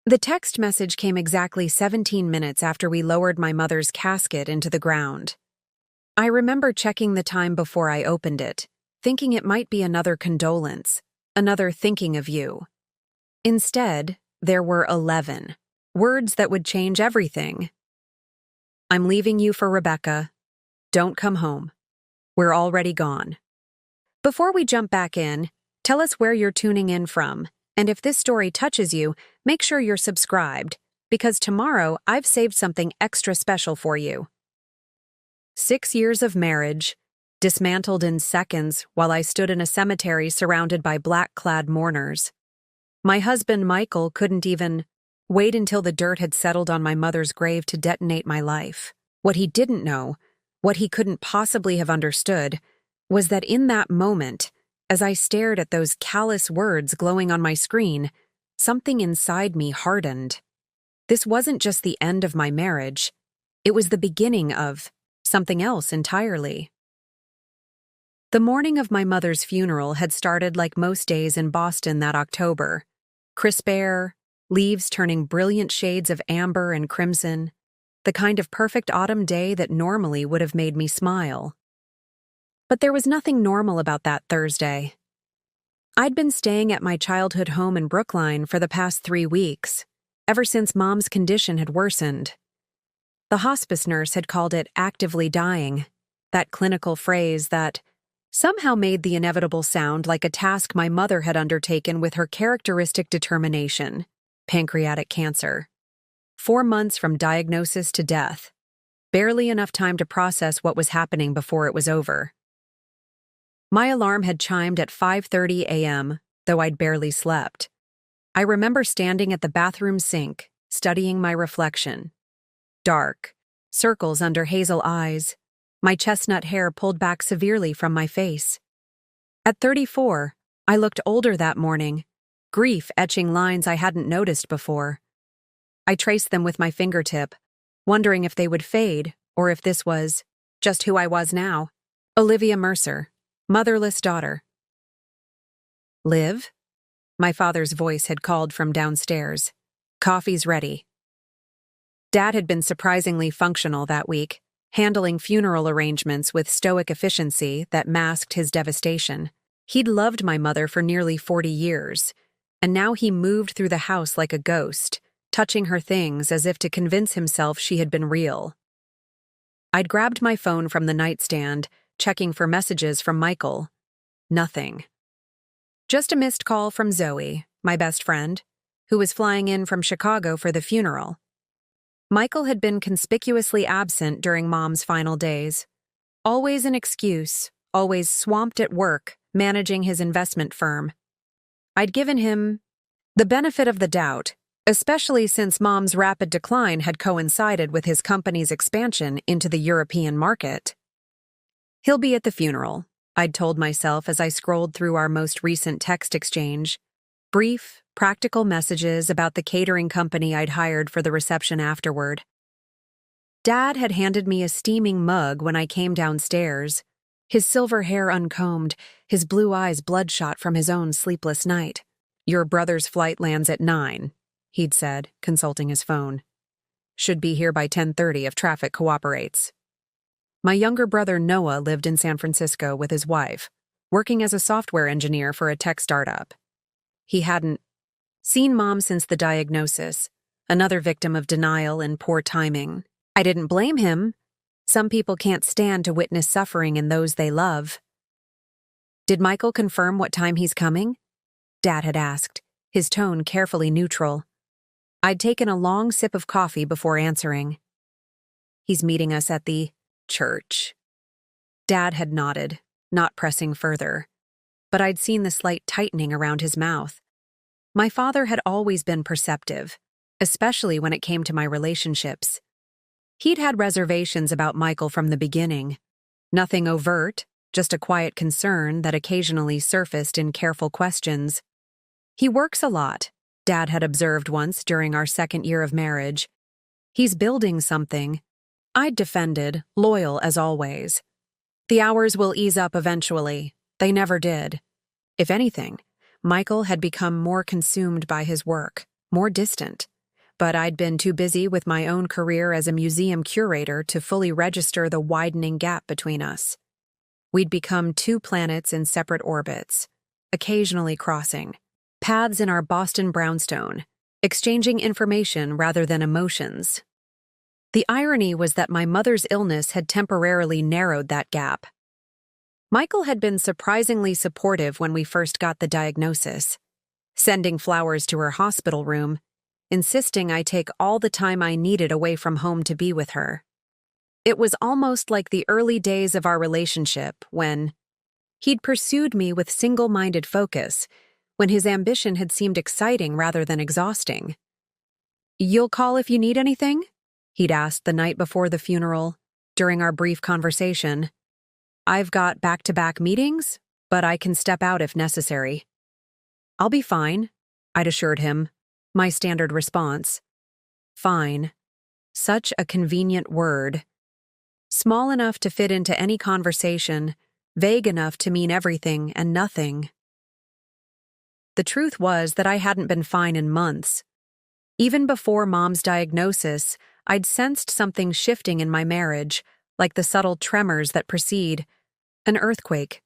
The text message came exactly 17 minutes after we lowered my mother's casket into the ground. I remember checking the time before I opened it, thinking it might be another condolence, another thinking of you. Instead, there were 11 words that would change everything. I'm leaving you for Rebecca. Don't come home. We're already gone. Before we jump back in, tell us where you're tuning in from, and if this story touches you, make sure you're subscribed, because tomorrow I've saved something extra special for you. 6 years of marriage, dismantled in seconds while I stood in a cemetery surrounded by black-clad mourners. My husband Michael couldn't even wait until the dirt had settled on my mother's grave to detonate my life. What he didn't know, what he couldn't possibly have understood, was that in that moment, as I stared at those callous words glowing on my screen, something inside me hardened. This wasn't just the end of my marriage, it was the beginning of something else entirely. The morning of my mother's funeral had started like most days in Boston that October. Crisp air, leaves turning brilliant shades of amber and crimson, the kind of perfect autumn day that normally would have made me smile. But there was nothing normal about that Thursday. I'd been staying at my childhood home in Brookline for the past 3 weeks, ever since Mom's condition had worsened. The hospice nurse had called it actively dying, that clinical phrase that somehow made the inevitable sound like a task my mother had undertaken with her characteristic determination: pancreatic cancer. 4 months from diagnosis to death. Barely enough time to process what was happening before it was over. My alarm had chimed at 5:30 a.m., though I'd barely slept. I remember standing at the bathroom sink, studying my reflection. Dark, circles under hazel eyes, my chestnut hair pulled back severely from my face. At 34, I looked older that morning, grief etching lines I hadn't noticed before. I traced them with my fingertip, wondering if they would fade or if this was just who I was now. Olivia Mercer, motherless daughter. Liv? My father's voice had called from downstairs. Coffee's ready. Dad had been surprisingly functional that week, handling funeral arrangements with stoic efficiency that masked his devastation. He'd loved my mother for nearly 40 years, and now he moved through the house like a ghost, touching her things as if to convince himself she had been real. I'd grabbed my phone from the nightstand, checking for messages from Michael. Nothing. Just a missed call from Zoe, my best friend, who was flying in from Chicago for the funeral. Michael had been conspicuously absent during Mom's final days. Always an excuse, always swamped at work, managing his investment firm. I'd given him the benefit of the doubt, especially since Mom's rapid decline had coincided with his company's expansion into the European market. He'll be at the funeral, I'd told myself as I scrolled through our most recent text exchange. Brief, practical messages about the catering company I'd hired for the reception afterward. Dad had handed me a steaming mug when I came downstairs, his silver hair uncombed, his blue eyes bloodshot from his own sleepless night. Your brother's flight lands at 9, he'd said, consulting his phone. Should be here by 10:30 if traffic cooperates. My younger brother Noah lived in San Francisco with his wife, working as a software engineer for a tech startup. He hadn't seen Mom since the diagnosis, another victim of denial and poor timing. I didn't blame him. Some people can't stand to witness suffering in those they love. Did Michael confirm what time he's coming? Dad had asked, his tone carefully neutral. I'd taken a long sip of coffee before answering. He's meeting us at the church. Dad had nodded, not pressing further, but I'd seen the slight tightening around his mouth. My father had always been perceptive, especially when it came to my relationships. He'd had reservations about Michael from the beginning. Nothing overt, just a quiet concern that occasionally surfaced in careful questions. He works a lot, Dad had observed once during our 2nd year of marriage. He's building something. I'd defended, loyal as always. The hours will ease up eventually. They never did. If anything, Michael had become more consumed by his work, more distant, but I'd been too busy with my own career as a museum curator to fully register the widening gap between us. We'd become two planets in separate orbits, occasionally crossing, paths in our Boston brownstone, exchanging information rather than emotions. The irony was that my mother's illness had temporarily narrowed that gap. Michael had been surprisingly supportive when we first got the diagnosis, sending flowers to her hospital room, insisting I take all the time I needed away from home to be with her. It was almost like the early days of our relationship when he'd pursued me with single-minded focus, when his ambition had seemed exciting rather than exhausting. "You'll call if you need anything?" he'd asked the night before the funeral, during our brief conversation. "I've got back-to-back meetings, but I can step out if necessary." "I'll be fine," I'd assured him, my standard response. Fine. Such a convenient word. Small enough to fit into any conversation, vague enough to mean everything and nothing. The truth was that I hadn't been fine in months. Even before Mom's diagnosis, I'd sensed something shifting in my marriage, like the subtle tremors that precede an earthquake.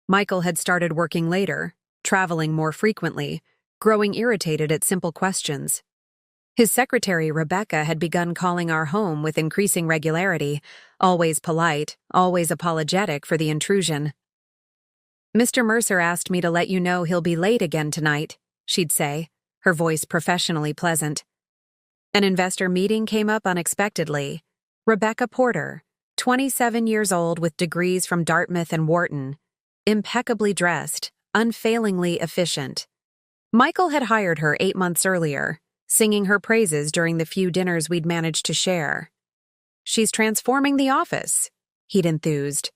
Michael had started working later, traveling more frequently, growing irritated at simple questions. His secretary, Rebecca, had begun calling our home with increasing regularity, always polite, always apologetic for the intrusion. "Mr. Mercer asked me to let you know he'll be late again tonight," she'd say, her voice professionally pleasant. An investor meeting came up unexpectedly. Rebecca Porter, 27 years old with degrees from Dartmouth and Wharton, impeccably dressed, unfailingly efficient. Michael had hired her 8 months earlier, singing her praises during the few dinners we'd managed to share. "She's transforming the office," he'd enthused.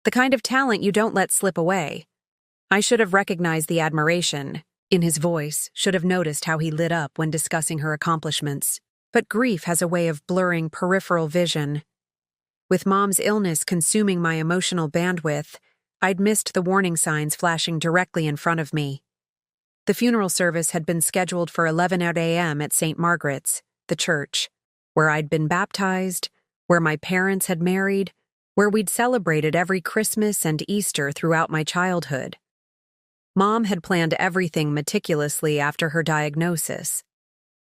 "The kind of talent you don't let slip away." I should have recognized the admiration in his voice, should have noticed how he lit up when discussing her accomplishments. But grief has a way of blurring peripheral vision. With Mom's illness consuming my emotional bandwidth, I'd missed the warning signs flashing directly in front of me. The funeral service had been scheduled for 11 a.m. at St. Margaret's, the church, where I'd been baptized, where my parents had married, where we'd celebrated every Christmas and Easter throughout my childhood. Mom had planned everything meticulously after her diagnosis.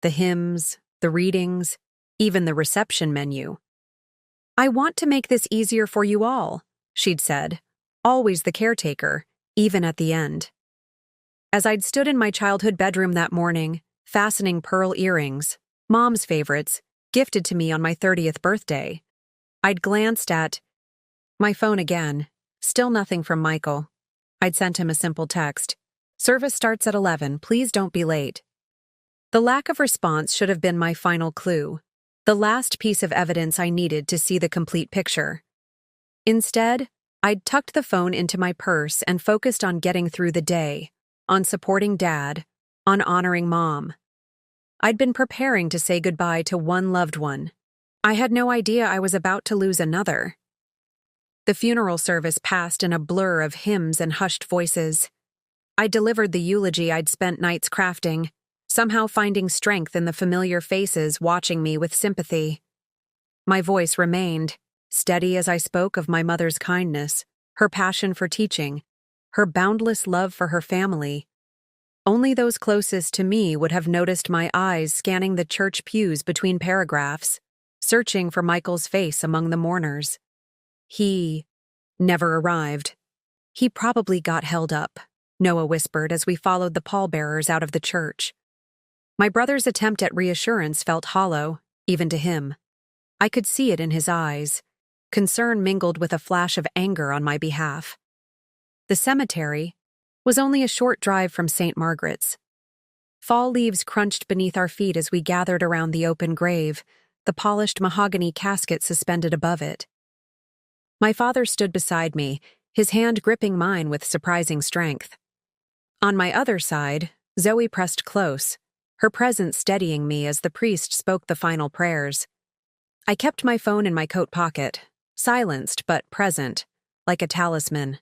The hymns, the readings, even the reception menu. "I want to make this easier for you all," she'd said, always the caretaker, even at the end. As I'd stood in my childhood bedroom that morning, fastening pearl earrings, Mom's favorites, gifted to me on my 30th birthday, I'd glanced at my phone again. Still nothing from Michael. I'd sent him a simple text. "Service starts at 11, please don't be late." The lack of response should have been my final clue, the last piece of evidence I needed to see the complete picture. Instead, I'd tucked the phone into my purse and focused on getting through the day, on supporting Dad, on honoring Mom. I'd been preparing to say goodbye to one loved one. I had no idea I was about to lose another. The funeral service passed in a blur of hymns and hushed voices. I delivered the eulogy I'd spent nights crafting, somehow finding strength in the familiar faces watching me with sympathy. My voice remained, steady as I spoke of my mother's kindness, her passion for teaching, her boundless love for her family. Only those closest to me would have noticed my eyes scanning the church pews between paragraphs, searching for Michael's face among the mourners. He never arrived. "He probably got held up," Noah whispered as we followed the pallbearers out of the church. My brother's attempt at reassurance felt hollow, even to him. I could see it in his eyes, concern mingled with a flash of anger on my behalf. The cemetery was only a short drive from St. Margaret's. Fall leaves crunched beneath our feet as we gathered around the open grave, the polished mahogany casket suspended above it. My father stood beside me, his hand gripping mine with surprising strength. On my other side, Zoe pressed close, her presence steadying me as the priest spoke the final prayers. I kept my phone in my coat pocket, silenced but present, like a talisman.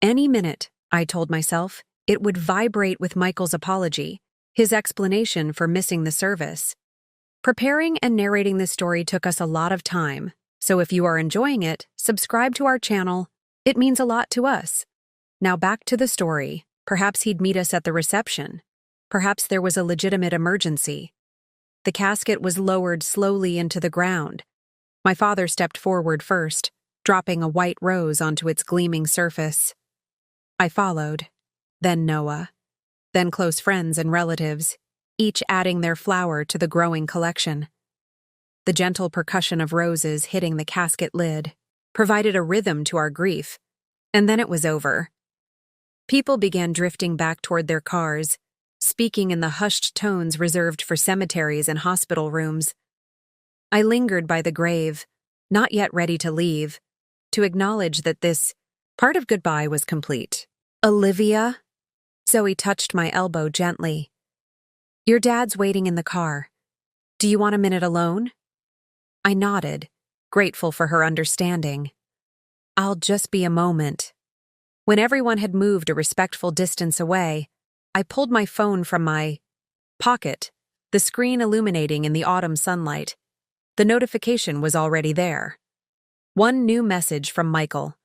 Any minute, I told myself, it would vibrate with Michael's apology, his explanation for missing the service. Preparing and narrating this story took us a lot of time, so if you are enjoying it, subscribe to our channel. It means a lot to us. Now back to the story. Perhaps he'd meet us at the reception. Perhaps there was a legitimate emergency. The casket was lowered slowly into the ground. My father stepped forward first, dropping a white rose onto its gleaming surface. I followed, then Noah, then close friends and relatives, each adding their flower to the growing collection. The gentle percussion of roses hitting the casket lid provided a rhythm to our grief, and then it was over. People began drifting back toward their cars, speaking in the hushed tones reserved for cemeteries and hospital rooms. I lingered by the grave, not yet ready to leave, to acknowledge that this part of goodbye was complete. "Olivia?" Zoe touched my elbow gently. "Your dad's waiting in the car. Do you want a minute alone?" I nodded, grateful for her understanding. "I'll just be a moment." When everyone had moved a respectful distance away, I pulled my phone from my pocket, the screen illuminating in the autumn sunlight. The notification was already there. One new message from Michael.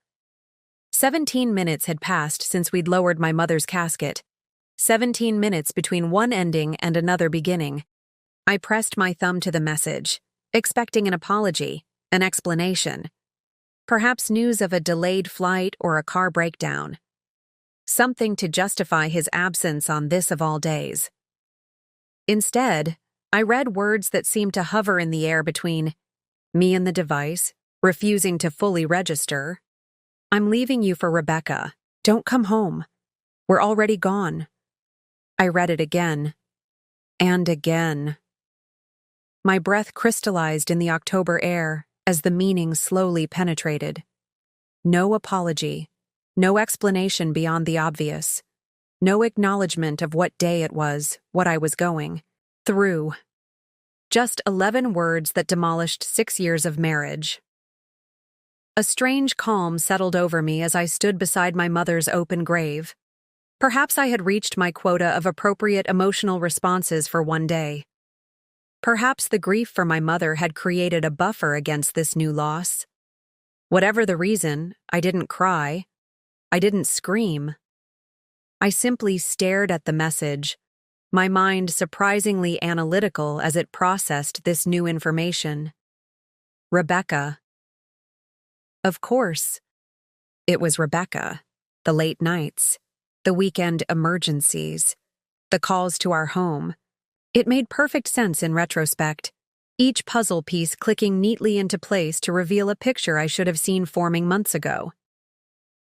17 minutes had passed since we'd lowered my mother's casket. 17 minutes between one ending and another beginning. I pressed my thumb to the message, expecting an apology, an explanation. Perhaps news of a delayed flight or a car breakdown. Something to justify his absence on this of all days. Instead, I read words that seemed to hover in the air between me and the device, refusing to fully register. "I'm leaving you for Rebecca. Don't come home. We're already gone." I read it again. And again. My breath crystallized in the October air as the meaning slowly penetrated. No apology. No explanation beyond the obvious. No acknowledgement of what day it was, what I was going through. Just 11 words that demolished 6 years of marriage. A strange calm settled over me as I stood beside my mother's open grave. Perhaps I had reached my quota of appropriate emotional responses for one day. Perhaps the grief for my mother had created a buffer against this new loss. Whatever the reason, I didn't cry. I didn't scream. I simply stared at the message, my mind surprisingly analytical as it processed this new information. Rebecca. Of course, it was Rebecca. The late nights, the weekend emergencies, the calls to our home. It made perfect sense in retrospect, each puzzle piece clicking neatly into place to reveal a picture I should have seen forming months ago.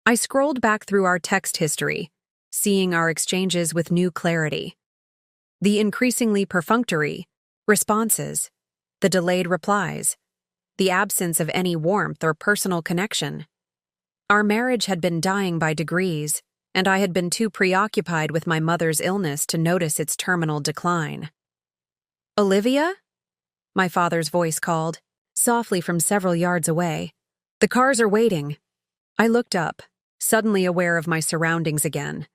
I scrolled back through our text history, seeing our exchanges with new clarity. The increasingly perfunctory responses, the delayed replies, the absence of any warmth or personal connection. Our marriage had been dying by degrees, and I had been too preoccupied with my mother's illness to notice its terminal decline. "Olivia?" My father's voice called, softly from several yards away. "The cars are waiting." I looked up, suddenly aware of my surroundings again.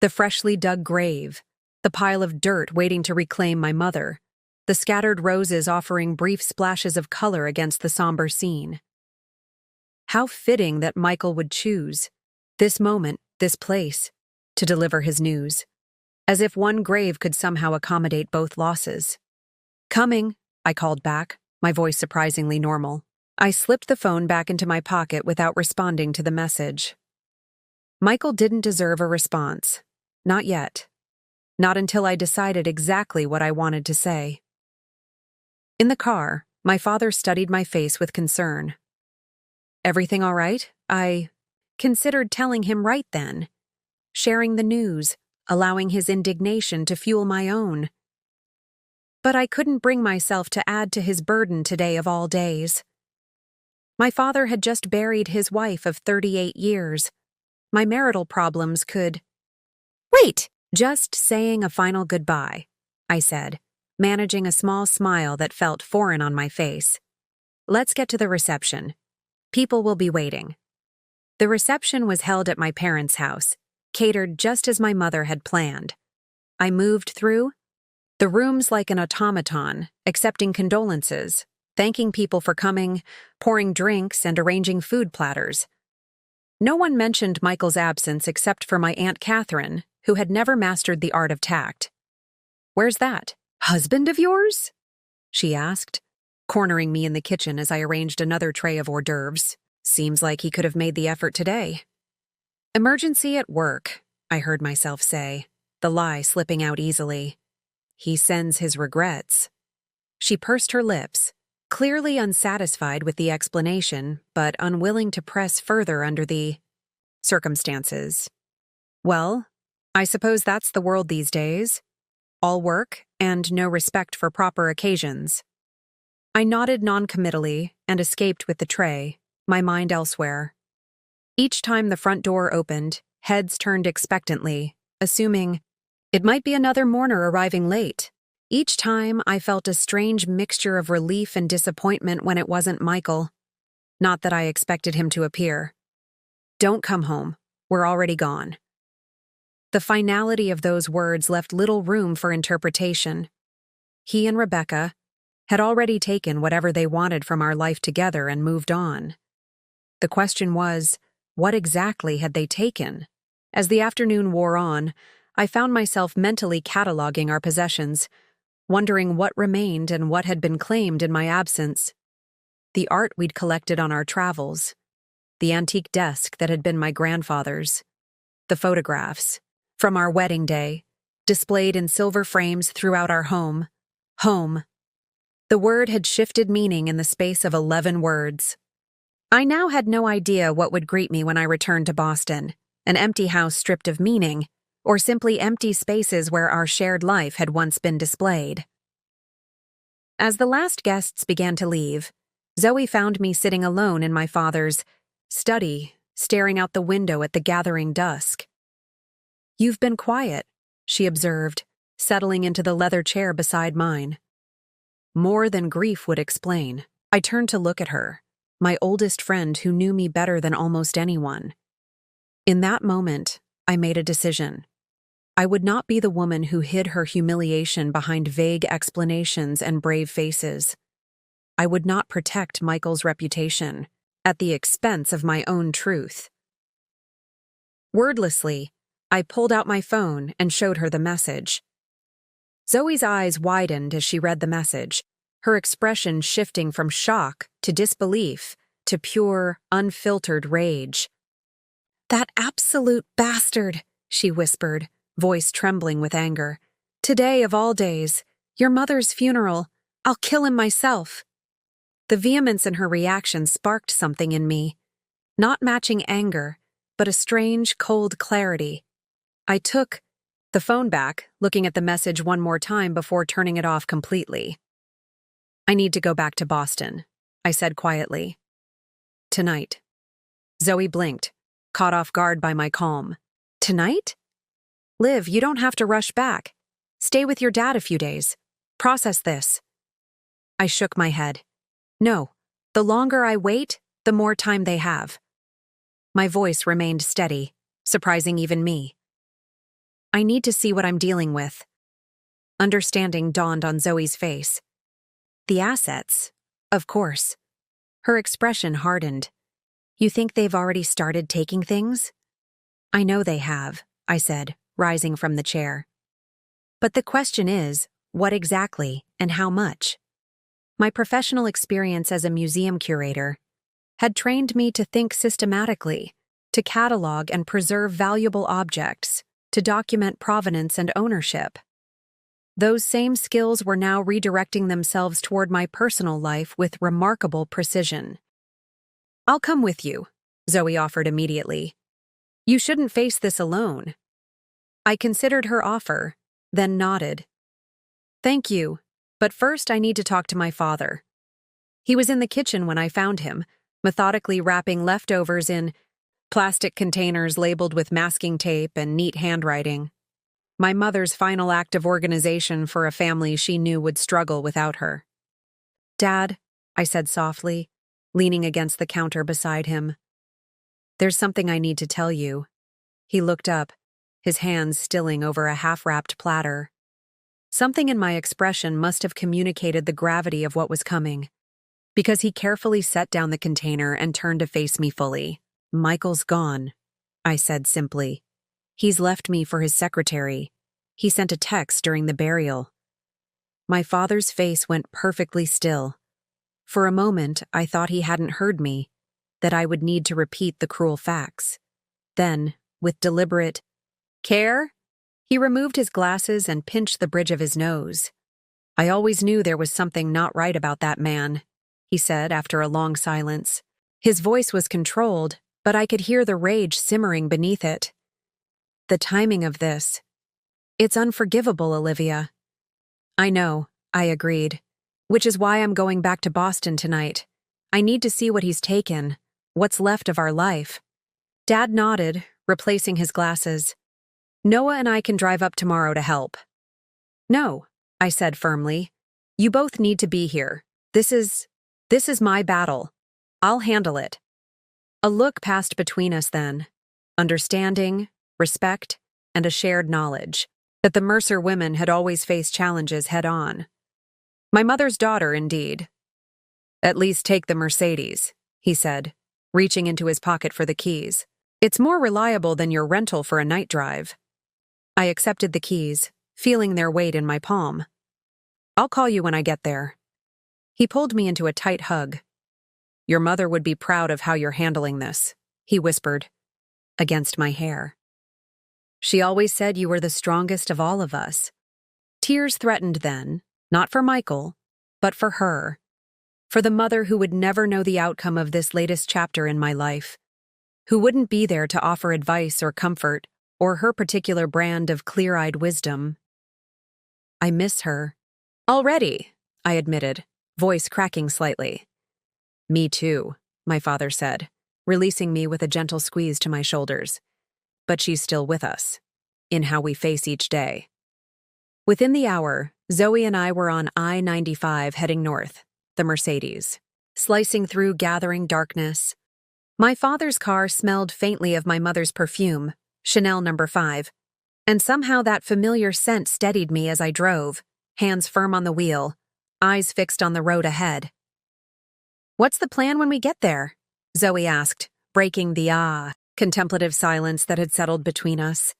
The freshly dug grave, the pile of dirt waiting to reclaim my mother, the scattered roses offering brief splashes of color against the somber scene. How fitting that Michael would choose this moment, this place, to deliver his news, as if one grave could somehow accommodate both losses. "Coming," I called back, my voice surprisingly normal. I slipped the phone back into my pocket without responding to the message. Michael didn't deserve a response. Not yet. Not until I decided exactly what I wanted to say. In the car, my father studied my face with concern. "Everything all right?" I considered telling him right then, sharing the news, allowing his indignation to fuel my own. But I couldn't bring myself to add to his burden today of all days. My father had just buried his wife of 38 years. My marital problems could... "Wait!" "Just saying a final goodbye," I said, managing a small smile that felt foreign on my face. "Let's get to the reception. People will be waiting." The reception was held at my parents' house, catered just as my mother had planned. I moved through The room's like an automaton, accepting condolences, thanking people for coming, pouring drinks, and arranging food platters. No one mentioned Michael's absence except for my Aunt Catherine, who had never mastered the art of tact. "Where's that husband of yours?" she asked, cornering me in the kitchen as I arranged another tray of hors d'oeuvres. Seems like he could have made the effort today. "Emergency at work," I heard myself say, the lie slipping out easily. "He sends his regrets." She pursed her lips, clearly unsatisfied with the explanation, but unwilling to press further under the circumstances. "Well, I suppose that's the world these days. All work and no respect for proper occasions." I nodded noncommittally and escaped with the tray, my mind elsewhere. Each time the front door opened, heads turned expectantly, assuming it might be another mourner arriving late. Each time I felt a strange mixture of relief and disappointment when it wasn't Michael. Not that I expected him to appear. "Don't come home. We're already gone." The finality of those words left little room for interpretation. He and Rebecca had already taken whatever they wanted from our life together and moved on. The question was, what exactly had they taken? As the afternoon wore on, I found myself mentally cataloging our possessions, wondering what remained and what had been claimed in my absence. The art we'd collected on our travels, the antique desk that had been my grandfather's, the photographs from our wedding day, displayed in silver frames throughout our home. Home. The word had shifted meaning in the space of 11 words. I now had no idea what would greet me when I returned to Boston, an empty house stripped of meaning, or simply empty spaces where our shared life had once been displayed. As the last guests began to leave, Zoe found me sitting alone in my father's study, staring out the window at the gathering dusk. "You've been quiet," she observed, settling into the leather chair beside mine. More than grief would explain. I turned to look at her, my oldest friend who knew me better than almost anyone. In that moment, I made a decision. I would not be the woman who hid her humiliation behind vague explanations and brave faces. I would not protect Michael's reputation at the expense of my own truth. Wordlessly, I pulled out my phone and showed her the message. Zoe's eyes widened as she read the message, her expression shifting from shock to disbelief to pure, unfiltered rage. "That absolute bastard," she whispered, voice trembling with anger. "Today of all days, your mother's funeral. I'll kill him myself." The vehemence in her reaction sparked something in me, not matching anger, but a strange, cold clarity. I took the phone back, looking at the message one more time before turning it off completely. "I need to go back to Boston," I said quietly. "Tonight." Zoe blinked, caught off guard by my calm. "Tonight?" "Liv, you don't have to rush back. Stay with your dad a few days. Process this." I shook my head. "No, the longer I wait, the more time they have." My voice remained steady, surprising even me. "I need to see what I'm dealing with." Understanding dawned on Zoe's face. "The assets? Of course." Her expression hardened. "You think they've already started taking things?" "I know they have," I said, rising from the chair. "But the question is, what exactly and how much?" My professional experience as a museum curator had trained me to think systematically, to catalog and preserve valuable objects, to document provenance and ownership. Those same skills were now redirecting themselves toward my personal life with remarkable precision. "I'll come with you," Zoe offered immediately. "You shouldn't face this alone." I considered her offer, then nodded. "Thank you, but first I need to talk to my father." He was in the kitchen when I found him, methodically wrapping leftovers in plastic containers labeled with masking tape and neat handwriting. My mother's final act of organization for a family she knew would struggle without her. "Dad," I said softly, leaning against the counter beside him. "There's something I need to tell you." He looked up, his hands stilling over a half-wrapped platter. Something in my expression must have communicated the gravity of what was coming, because he carefully set down the container and turned to face me fully. "Michael's gone," I said simply. "He's left me for his secretary. He sent a text during the burial." My father's face went perfectly still. For a moment, I thought he hadn't heard me, that I would need to repeat the cruel facts. Then, with deliberate care, he removed his glasses and pinched the bridge of his nose. "I always knew there was something not right about that man," he said after a long silence. His voice was controlled, but I could hear the rage simmering beneath it. "The timing of this. It's unforgivable, Olivia." "I know," I agreed, "which is why I'm going back to Boston tonight. I need to see what he's taken, what's left of our life." Dad nodded, replacing his glasses. "Noah and I can drive up tomorrow to help." "No," I said firmly. "You both need to be here. This is my battle. I'll handle it." A look passed between us then. Understanding, respect, and a shared knowledge that the Mercer women had always faced challenges head-on. My mother's daughter, indeed. "At least take the Mercedes," he said, reaching into his pocket for the keys. "It's more reliable than your rental for a night drive." I accepted the keys, feeling their weight in my palm. "I'll call you when I get there." He pulled me into a tight hug. "Your mother would be proud of how you're handling this," he whispered, against my hair. "She always said you were the strongest of all of us." Tears threatened then, not for Michael, but for her. For the mother who would never know the outcome of this latest chapter in my life, who wouldn't be there to offer advice or comfort, or her particular brand of clear-eyed wisdom. "I miss her." "Already," I admitted, voice cracking slightly. "Me too," my father said, releasing me with a gentle squeeze to my shoulders. "But she's still with us, in how we face each day." Within the hour, Zoe and I were on I-95 heading north, the Mercedes, slicing through gathering darkness. My father's car smelled faintly of my mother's perfume, Chanel No. 5, and somehow that familiar scent steadied me as I drove, hands firm on the wheel, eyes fixed on the road ahead. "What's the plan when we get there?" Zoe asked, breaking the contemplative silence that had settled between us.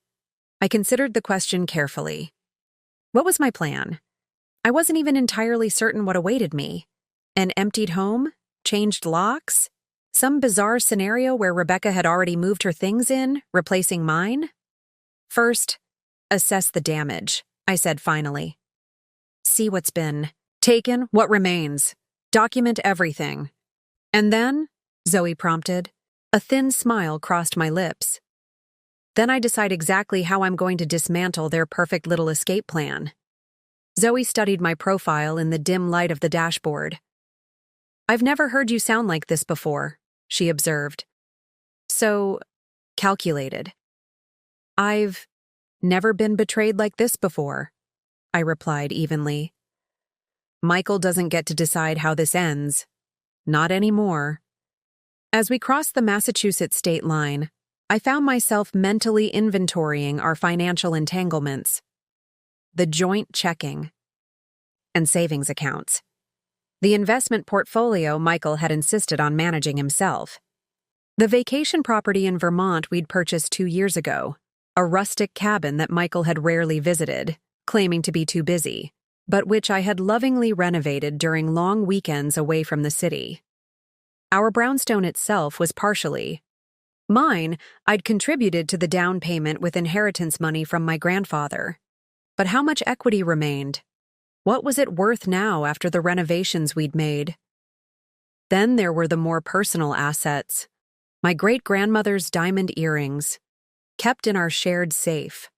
I considered the question carefully. What was my plan? I wasn't even entirely certain what awaited me. An emptied home? Changed locks? Some bizarre scenario where Rebecca had already moved her things in, replacing mine? "First, assess the damage," I said finally. "See what's been taken, what remains. Document everything." "And then?" Zoe prompted. A thin smile crossed my lips. "Then I decide exactly how I'm going to dismantle their perfect little escape plan." Zoe studied my profile in the dim light of the dashboard. "I've never heard you sound like this before," she observed. "So calculated." "I've never been betrayed like this before," I replied evenly. "Michael doesn't get to decide how this ends. Not anymore." As we crossed the Massachusetts state line, I found myself mentally inventorying our financial entanglements. The joint checking and savings accounts. The investment portfolio Michael had insisted on managing himself. The vacation property in Vermont we'd purchased 2 years ago, a rustic cabin that Michael had rarely visited, claiming to be too busy, but which I had lovingly renovated during long weekends away from the city. Our brownstone itself was partially mine. I'd contributed to the down payment with inheritance money from my grandfather. But how much equity remained? What was it worth now after the renovations we'd made? Then there were the more personal assets. My great-grandmother's diamond earrings, kept in our shared safe.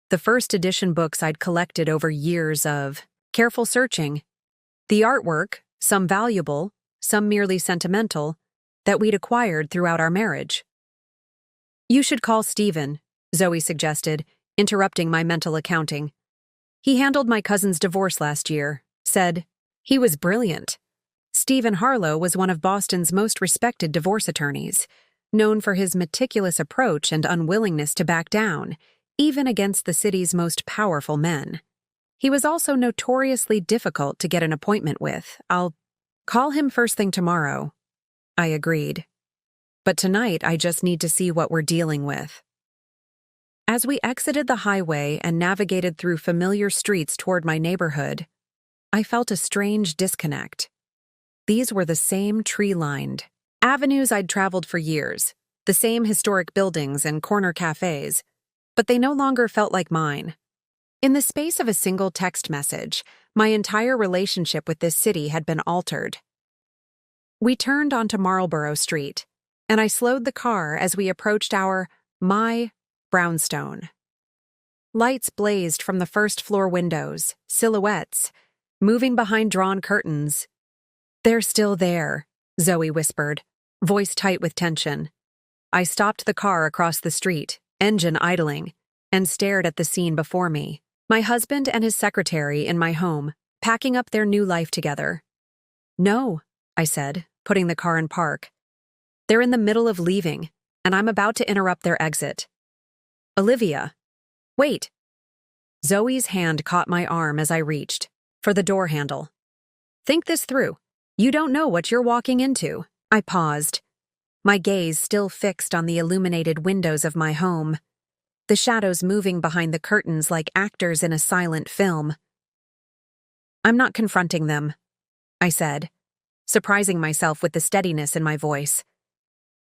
The first edition books I'd collected over years of careful searching. The artwork, some valuable, some merely sentimental, that we'd acquired throughout our marriage. "You should call Stephen," Zoe suggested, interrupting my mental accounting. "He handled my cousin's divorce last year," said. "He was brilliant." Stephen Harlow was one of Boston's most respected divorce attorneys, known for his meticulous approach and unwillingness to back down, even against the city's most powerful men. He was also notoriously difficult to get an appointment with. I'll call him first thing tomorrow. I agreed. But tonight I just need to see what we're dealing with. As we exited the highway and navigated through familiar streets toward my neighborhood, I felt a strange disconnect. These were the same tree-lined avenues I'd traveled for years, the same historic buildings and corner cafes, but they no longer felt like mine. In the space of a single text message, my entire relationship with this city had been altered. We turned onto Marlborough Street, and I slowed the car as we approached my brownstone. Lights blazed from the first-floor windows, silhouettes, moving behind drawn curtains. "They're still there," Zoe whispered, voice tight with tension. I stopped the car across the street, engine idling, and stared at the scene before me. My husband and his secretary in my home, packing up their new life together. "No," I said, putting the car in park. "They're in the middle of leaving, and I'm about to interrupt their exit." "Olivia, wait." Zoe's hand caught my arm as I reached for the door handle. "Think this through. You don't know what you're walking into." I paused, my gaze still fixed on the illuminated windows of my home, the shadows moving behind the curtains like actors in a silent film. "I'm not confronting them," I said, surprising myself with the steadiness in my voice.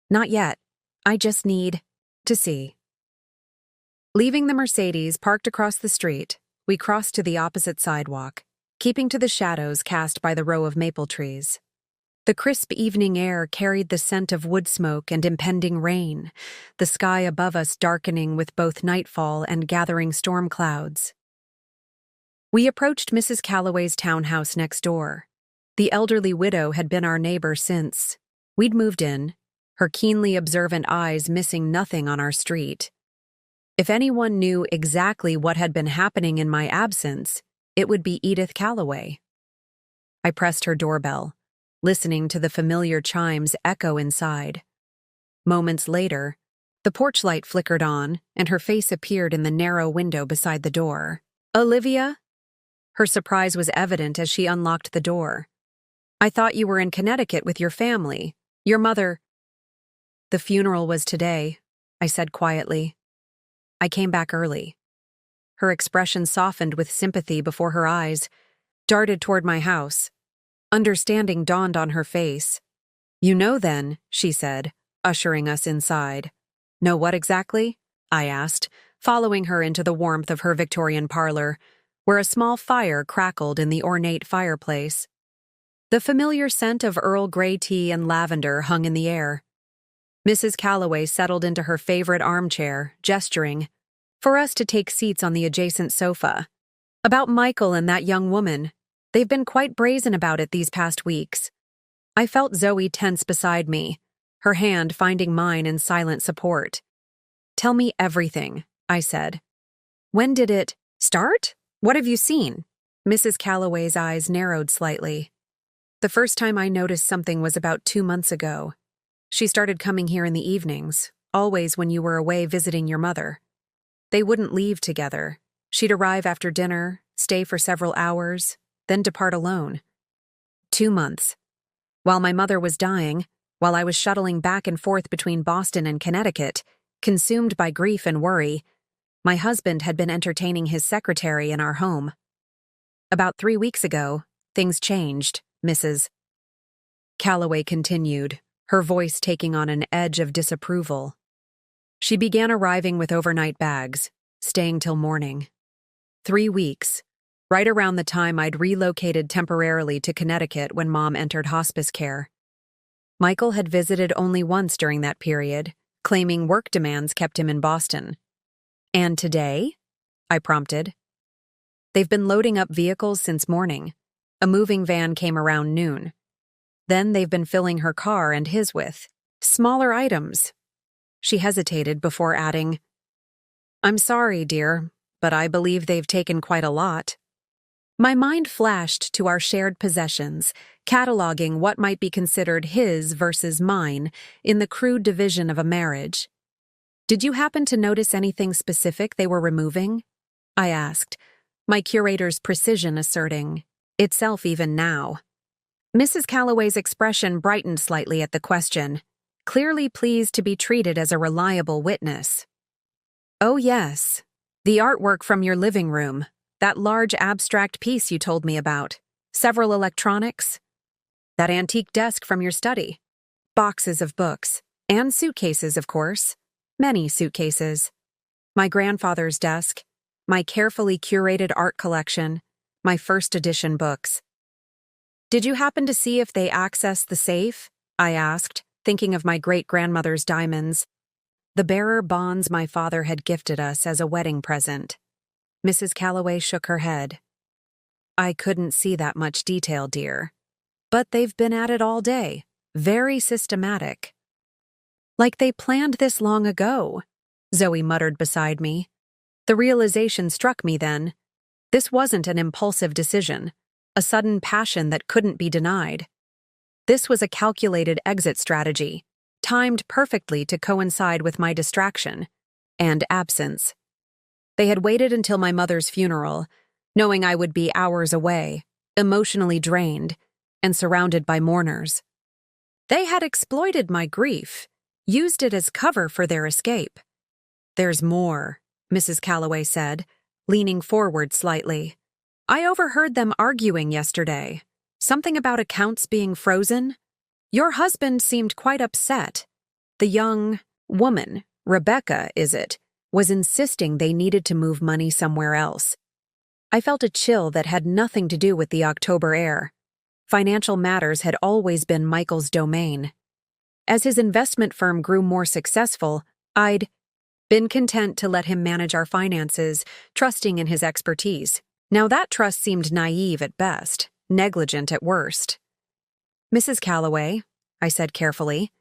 "Not yet. I just need to see." Leaving the Mercedes parked across the street, we crossed to the opposite sidewalk, keeping to the shadows cast by the row of maple trees. The crisp evening air carried the scent of wood smoke and impending rain, the sky above us darkening with both nightfall and gathering storm clouds. We approached Mrs. Calloway's townhouse next door. The elderly widow had been our neighbor since we'd moved in, her keenly observant eyes missing nothing on our street. If anyone knew exactly what had been happening in my absence, it would be Edith Calloway. I pressed her doorbell, listening to the familiar chimes echo inside. Moments later, the porch light flickered on, and her face appeared in the narrow window beside the door. "Olivia?" Her surprise was evident as she unlocked the door. "I thought you were in Connecticut with your family. Your mother—" "The funeral was today," I said quietly. "I came back early." Her expression softened with sympathy before her eyes darted toward my house. Understanding dawned on her face. "You know then," she said, ushering us inside. "Know what exactly?" I asked, following her into the warmth of her Victorian parlor, where a small fire crackled in the ornate fireplace. The familiar scent of Earl Grey tea and lavender hung in the air. Mrs. Calloway settled into her favorite armchair, gesturing for us to take seats on the adjacent sofa. "About Michael and that young woman. They've been quite brazen about it these past weeks." I felt Zoe tense beside me, her hand finding mine in silent support. "Tell me everything," I said. "When did it start? What have you seen?" Mrs. Calloway's eyes narrowed slightly. "The first time I noticed something was about 2 months ago. She started coming here in the evenings, always when you were away visiting your mother. They wouldn't leave together. She'd arrive after dinner, stay for several hours, then depart alone. 2 months. While my mother was dying, while I was shuttling back and forth between Boston and Connecticut, consumed by grief and worry, my husband had been entertaining his secretary in our home. About 3 weeks ago, things changed, Mrs. Calloway continued, her voice taking on an edge of disapproval. She began arriving with overnight bags, staying till morning. 3 weeks. Right around the time I'd relocated temporarily to Connecticut when Mom entered hospice care. Michael had visited only once during that period, claiming work demands kept him in Boston. "And today?" I prompted. "They've been loading up vehicles since morning. A moving van came around noon. Then they've been filling her car and his with smaller items." She hesitated before adding, "I'm sorry, dear, but I believe they've taken quite a lot." My mind flashed to our shared possessions, cataloging what might be considered his versus mine in the crude division of a marriage. "Did you happen to notice anything specific they were removing?" I asked, my curator's precision asserting itself even now. Mrs. Calloway's expression brightened slightly at the question, clearly pleased to be treated as a reliable witness. "Oh yes, the artwork from your living room, that large abstract piece you told me about, several electronics, that antique desk from your study, boxes of books, and suitcases, of course, many suitcases, my grandfather's desk, my carefully curated art collection, my first edition books." "Did you happen to see if they accessed the safe?" I asked, thinking of my great-grandmother's diamonds, the bearer bonds my father had gifted us as a wedding present. Mrs. Calloway shook her head. "I couldn't see that much detail, dear. But they've been at it all day, very systematic." "Like they planned this long ago," Zoe muttered beside me. The realization struck me then. This wasn't an impulsive decision, a sudden passion that couldn't be denied. This was a calculated exit strategy, timed perfectly to coincide with my distraction and absence. They had waited until my mother's funeral, knowing I would be hours away, emotionally drained, and surrounded by mourners. They had exploited my grief, used it as cover for their escape. "There's more," Mrs. Calloway said, leaning forward slightly. "I overheard them arguing yesterday. Something about accounts being frozen. Your husband seemed quite upset. The young woman, Rebecca, is it, was insisting they needed to move money somewhere else." I felt a chill that had nothing to do with the October air. Financial matters had always been Michael's domain. As his investment firm grew more successful, I'd been content to let him manage our finances, trusting in his expertise. Now that trust seemed naive at best, negligent at worst. "Mrs. Calloway," I said carefully,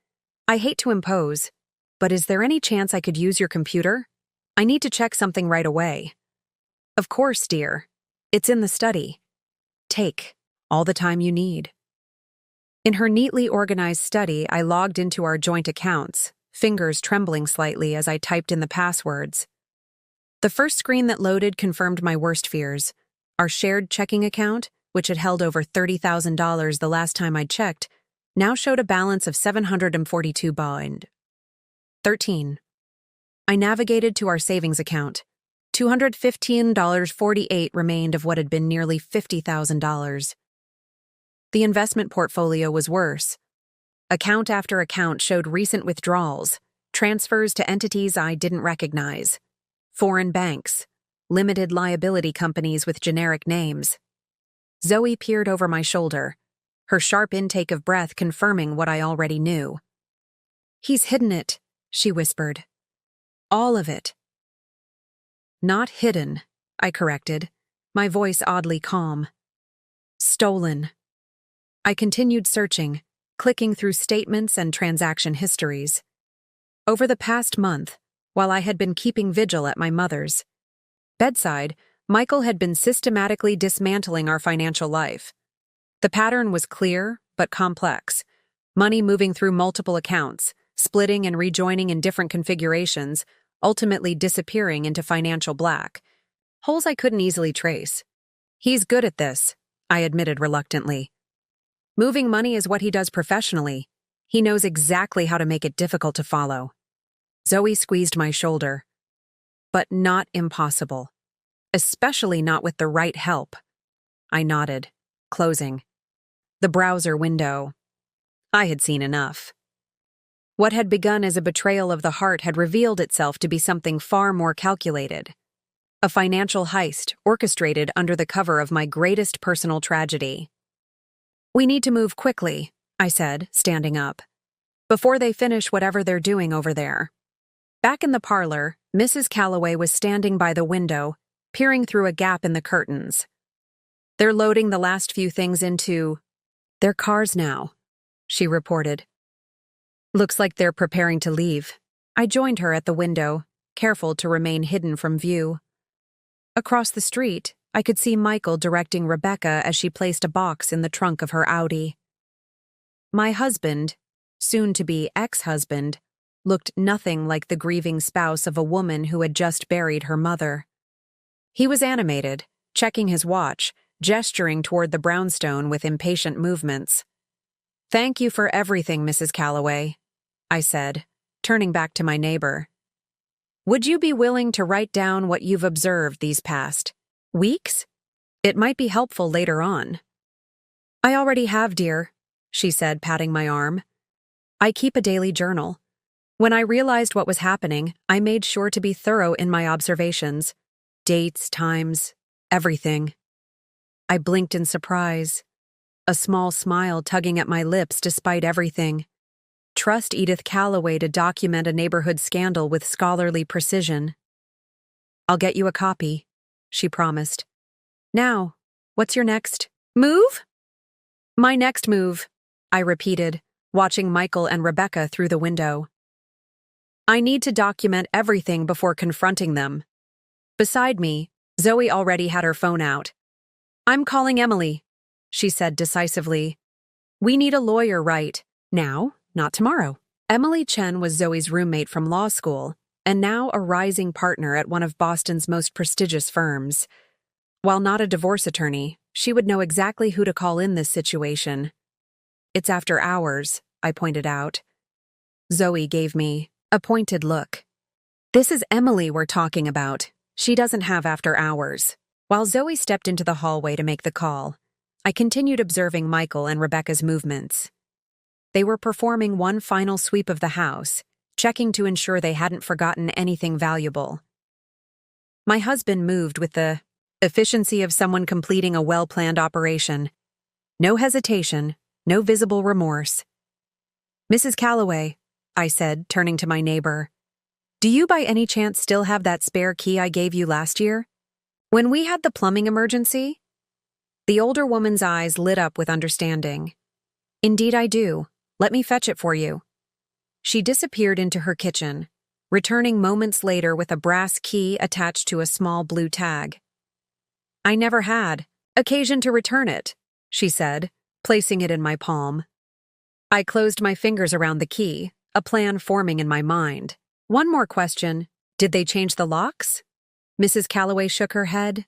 "I hate to impose, but is there any chance I could use your computer? I need to check something right away." "Of course, dear. It's in the study. Take all the time you need." In her neatly organized study, I logged into our joint accounts, fingers trembling slightly as I typed in the passwords. The first screen that loaded confirmed my worst fears. Our shared checking account, which had held over $30,000 the last time I'd checked, now showed a balance of $742.13. I navigated to our savings account. $215.48 remained of what had been nearly $50,000. The investment portfolio was worse. Account after account showed recent withdrawals, transfers to entities I didn't recognize, foreign banks, limited liability companies with generic names. Zoe peered over my shoulder, her sharp intake of breath confirming what I already knew. "He's hidden it," she whispered. "All of it." "Not hidden," I corrected, my voice oddly calm. "Stolen." I continued searching, clicking through statements and transaction histories. Over the past month, while I had been keeping vigil at my mother's bedside, Michael had been systematically dismantling our financial life. The pattern was clear, but complex. Money moving through multiple accounts, splitting and rejoining in different configurations, ultimately disappearing into financial black. Holes I couldn't easily trace. "He's good at this," I admitted reluctantly. "Moving money is what he does professionally. He knows exactly how to make it difficult to follow." Zoe squeezed my shoulder. "But not impossible. Especially not with the right help." I nodded, closing the browser window. I had seen enough. What had begun as a betrayal of the heart had revealed itself to be something far more calculated. A financial heist orchestrated under the cover of my greatest personal tragedy. "We need to move quickly," I said, standing up, "before they finish whatever they're doing over there." Back in the parlor, Mrs. Calloway was standing by the window, peering through a gap in the curtains. "They're loading the last few things into their cars now," she reported. "Looks like they're preparing to leave." I joined her at the window, careful to remain hidden from view. Across the street, I could see Michael directing Rebecca as she placed a box in the trunk of her Audi. My husband, soon-to-be ex-husband, looked nothing like the grieving spouse of a woman who had just buried her mother. He was animated, checking his watch, gesturing toward the brownstone with impatient movements. "Thank you for everything, Mrs. Calloway," I said, turning back to my neighbor. "Would you be willing to write down what you've observed these past weeks? It might be helpful later on." "I already have, dear," she said, patting my arm. "I keep a daily journal. When I realized what was happening, I made sure to be thorough in my observations. Dates, times, everything." I blinked in surprise, a small smile tugging at my lips despite everything. Trust Edith Calloway to document a neighborhood scandal with scholarly precision. "I'll get you a copy," she promised. "Now, what's your next move?" "My next move," I repeated, watching Michael and Rebecca through the window. "I need to document everything before confronting them." Beside me, Zoe already had her phone out. "I'm calling Emily," she said decisively. "We need a lawyer right now, not tomorrow." Emily Chen was Zoe's roommate from law school, and now a rising partner at one of Boston's most prestigious firms. While not a divorce attorney, she would know exactly who to call in this situation. "It's after hours," I pointed out. Zoe gave me a pointed look. "This is Emily we're talking about. She doesn't have after hours." While Zoe stepped into the hallway to make the call, I continued observing Michael and Rebecca's movements. They were performing one final sweep of the house, checking to ensure they hadn't forgotten anything valuable. My husband moved with the efficiency of someone completing a well-planned operation. No hesitation, no visible remorse. "Mrs. Calloway," I said, turning to my neighbor, "do you by any chance still have that spare key I gave you last year? When we had the plumbing emergency?" The older woman's eyes lit up with understanding. "Indeed I do. Let me fetch it for you." She disappeared into her kitchen, returning moments later with a brass key attached to a small blue tag. "I never had occasion to return it," she said, placing it in my palm. I closed my fingers around the key, a plan forming in my mind. "One more question. Did they change the locks?" Mrs. Calloway shook her head.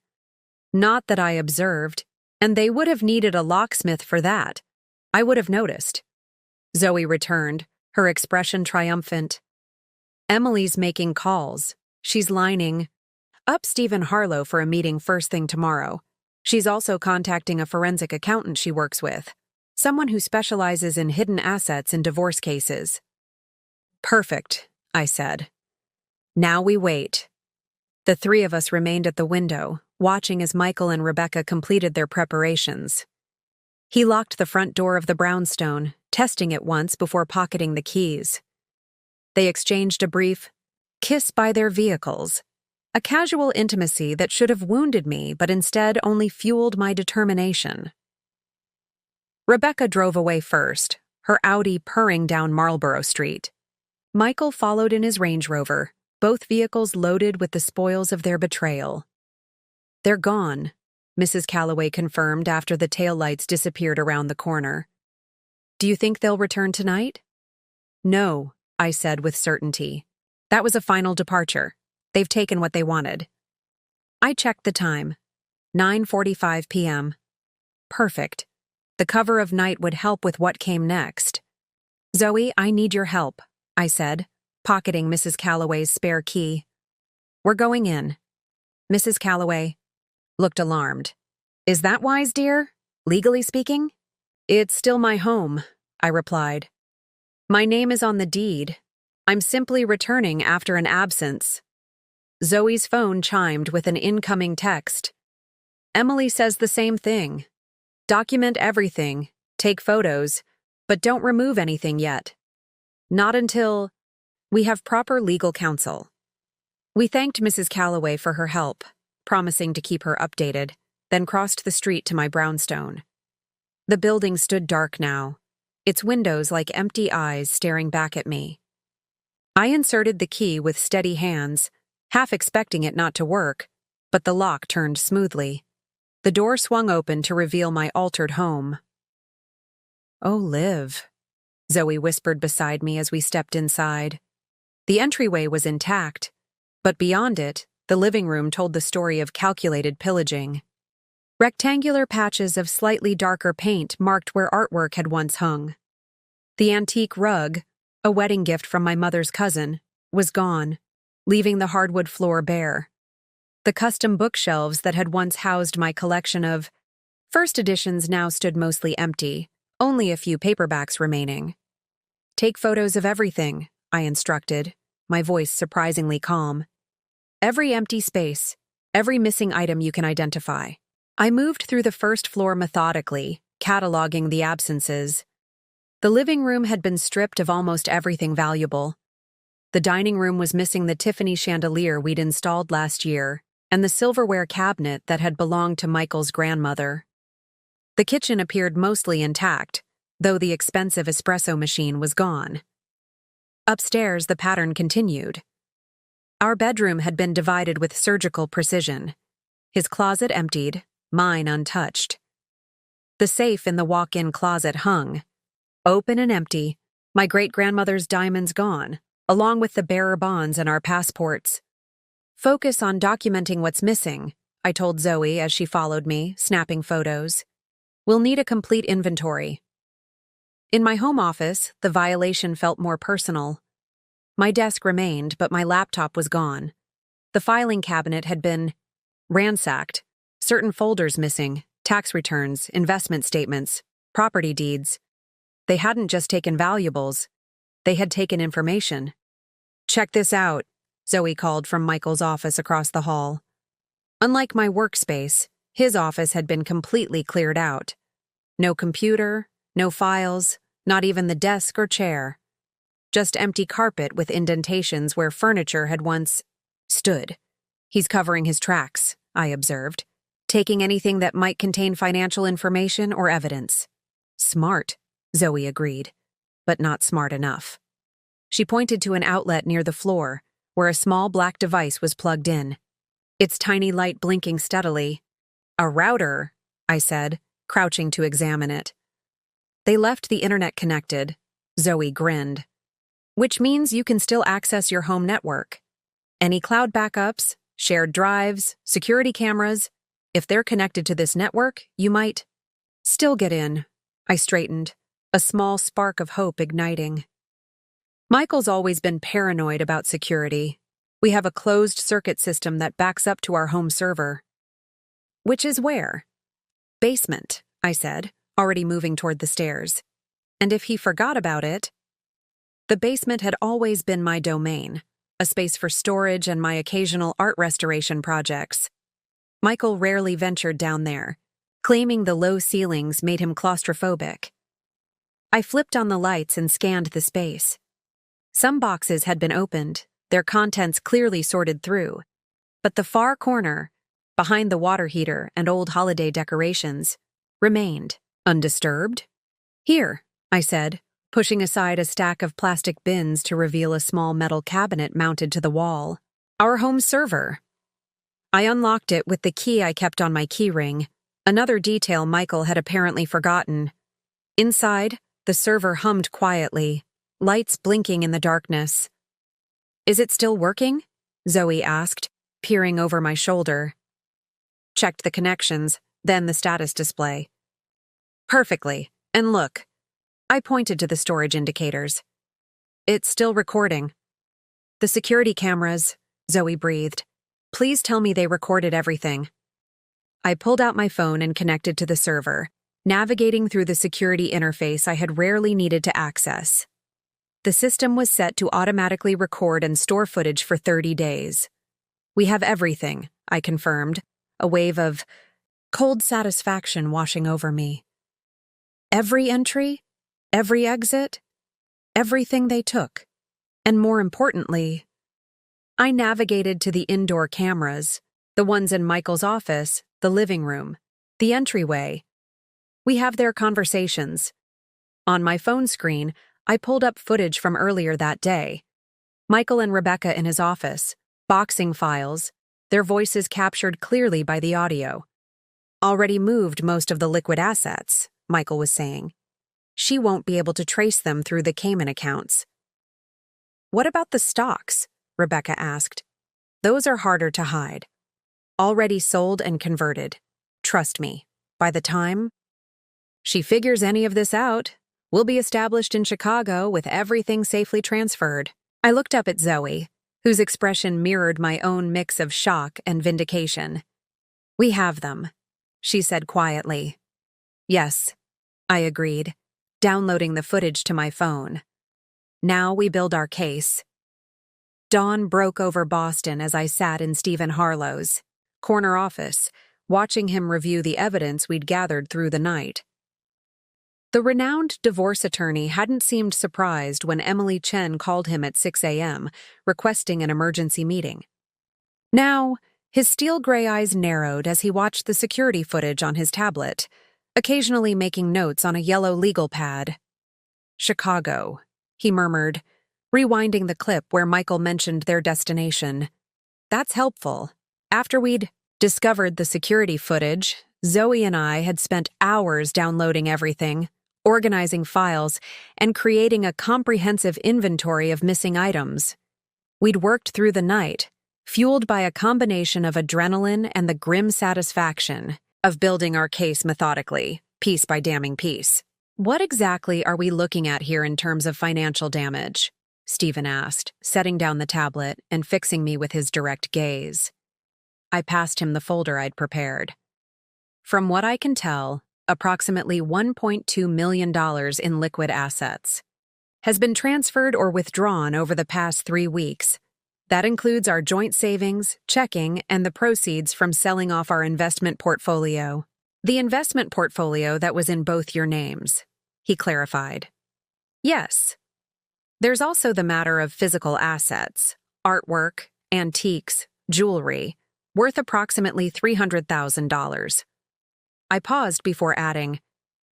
"Not that I observed, and they would have needed a locksmith for that. I would have noticed." Zoe returned, her expression triumphant. "Emily's making calls. She's lining up Stephen Harlow for a meeting first thing tomorrow. She's also contacting a forensic accountant she works with, someone who specializes in hidden assets in divorce cases." "Perfect," I said. "Now we wait." The three of us remained at the window, watching as Michael and Rebecca completed their preparations. He locked the front door of the brownstone, testing it once before pocketing the keys. They exchanged a brief kiss by their vehicles, a casual intimacy that should have wounded me but instead only fueled my determination. Rebecca drove away first, her Audi purring down Marlborough Street. Michael followed in his Range Rover, both vehicles loaded with the spoils of their betrayal. "They're gone," Mrs. Calloway confirmed after the taillights disappeared around the corner. "Do you think they'll return tonight?" "No," I said with certainty. "That was a final departure. They've taken what they wanted." I checked the time. 9:45 p.m. Perfect. The cover of night would help with what came next. "Zoe, I need your help," I said, pocketing Mrs. Calloway's spare key. "We're going in." Mrs. Calloway looked alarmed. "Is that wise, dear? Legally speaking?" "It's still my home," I replied. "My name is on the deed. I'm simply returning after an absence." Zoe's phone chimed with an incoming text. "Emily says the same thing. Document everything, take photos, but don't remove anything yet. Not until we have proper legal counsel." We thanked Mrs. Calloway for her help, promising to keep her updated, then crossed the street to my brownstone. The building stood dark now, its windows like empty eyes staring back at me. I inserted the key with steady hands, half expecting it not to work, but the lock turned smoothly. The door swung open to reveal my altered home. "Oh, Liv," Zoe whispered beside me as we stepped inside. The entryway was intact, but beyond it, the living room told the story of calculated pillaging. Rectangular patches of slightly darker paint marked where artwork had once hung. The antique rug, a wedding gift from my mother's cousin, was gone, leaving the hardwood floor bare. The custom bookshelves that had once housed my collection of first editions now stood mostly empty, only a few paperbacks remaining. "Take photos of everything," I instructed, my voice surprisingly calm. "Every empty space, every missing item you can identify." I moved through the first floor methodically, cataloging the absences. The living room had been stripped of almost everything valuable. The dining room was missing the Tiffany chandelier we'd installed last year, and the silverware cabinet that had belonged to Michael's grandmother. The kitchen appeared mostly intact, though the expensive espresso machine was gone. Upstairs, the pattern continued. Our bedroom had been divided with surgical precision. His closet emptied, mine untouched. The safe in the walk-in closet hung, open and empty, my great-grandmother's diamonds gone, along with the bearer bonds and our passports. "Focus on documenting what's missing," I told Zoe as she followed me, snapping photos. "We'll need a complete inventory." In my home office, the violation felt more personal. My desk remained, but my laptop was gone. The filing cabinet had been ransacked, certain folders missing, tax returns, investment statements, property deeds. They hadn't just taken valuables, they had taken information. "Check this out," Zoe called from Michael's office across the hall. Unlike my workspace, his office had been completely cleared out. No computer, no files, not even the desk or chair. Just empty carpet with indentations where furniture had once stood. "He's covering his tracks," I observed, "taking anything that might contain financial information or evidence." "Smart," Zoe agreed, "but not smart enough." She pointed to an outlet near the floor, where a small black device was plugged in, its tiny light blinking steadily. "A router," I said, crouching to examine it. "They left the internet connected," Zoe grinned. "Which means you can still access your home network. Any cloud backups, shared drives, security cameras, if they're connected to this network, you might still get in." I straightened, a small spark of hope igniting. Michael's always been paranoid about security. We have a closed-circuit system that backs up to our home server. "Which is where?" "Basement," I said, already moving toward the stairs. And if he forgot about it, the basement had always been my domain, a space for storage and my occasional art restoration projects. Michael rarely ventured down there, claiming the low ceilings made him claustrophobic. I flipped on the lights and scanned the space. Some boxes had been opened, their contents clearly sorted through, but the far corner, behind the water heater and old holiday decorations, remained undisturbed. "Here," I said, pushing aside a stack of plastic bins to reveal a small metal cabinet mounted to the wall. "Our home server." I unlocked it with the key I kept on my keyring, another detail Michael had apparently forgotten. Inside, the server hummed quietly, lights blinking in the darkness. "Is it still working?" Zoe asked, peering over my shoulder. Checked the connections, then the status display. "Perfectly. And look." I pointed to the storage indicators. "It's still recording." "The security cameras," Zoe breathed. "Please tell me they recorded everything." I pulled out my phone and connected to the server, navigating through the security interface I had rarely needed to access. The system was set to automatically record and store footage for 30 days. "We have everything," I confirmed, a wave of cold satisfaction washing over me. Every entry, every exit, everything they took. And more importantly, I navigated to the indoor cameras, the ones in Michael's office, the living room, the entryway. We have their conversations. On my phone screen, I pulled up footage from earlier that day. Michael and Rebecca in his office, boxing files, their voices captured clearly by the audio. "Already moved most of the liquid assets," Michael was saying. "She won't be able to trace them through the Cayman accounts." "What about the stocks?" Rebecca asked. "Those are harder to hide. Already sold and converted. Trust me, by the time she figures any of this out, we'll be established in Chicago with everything safely transferred. I looked up at Zoe, whose expression mirrored my own mix of shock and vindication. We have them, she said quietly. Yes, I agreed, downloading the footage to my phone. Now we build our case. Dawn broke over Boston as I sat in Stephen Harlow's corner office, watching him review the evidence we'd gathered through the night. The renowned divorce attorney hadn't seemed surprised when Emily Chen called him at 6 a.m., requesting an emergency meeting. Now, his steel-gray eyes narrowed as he watched the security footage on his tablet, occasionally making notes on a yellow legal pad. Chicago, he murmured, rewinding the clip where Michael mentioned their destination. That's helpful. After we'd discovered the security footage, Zoe and I had spent hours downloading everything, organizing files, and creating a comprehensive inventory of missing items. We'd worked through the night, fueled by a combination of adrenaline and the grim satisfaction of building our case methodically, piece by damning piece. What exactly are we looking at here in terms of financial damage? Stephen asked, setting down the tablet and fixing me with his direct gaze. I passed him the folder I'd prepared. From what I can tell, approximately $1.2 million in liquid assets has been transferred or withdrawn over the past 3 weeks. That includes our joint savings, checking, and the proceeds from selling off our investment portfolio. The investment portfolio that was in both your names, he clarified. Yes. There's also the matter of physical assets, artwork, antiques, jewelry, worth approximately $300,000. I paused before adding,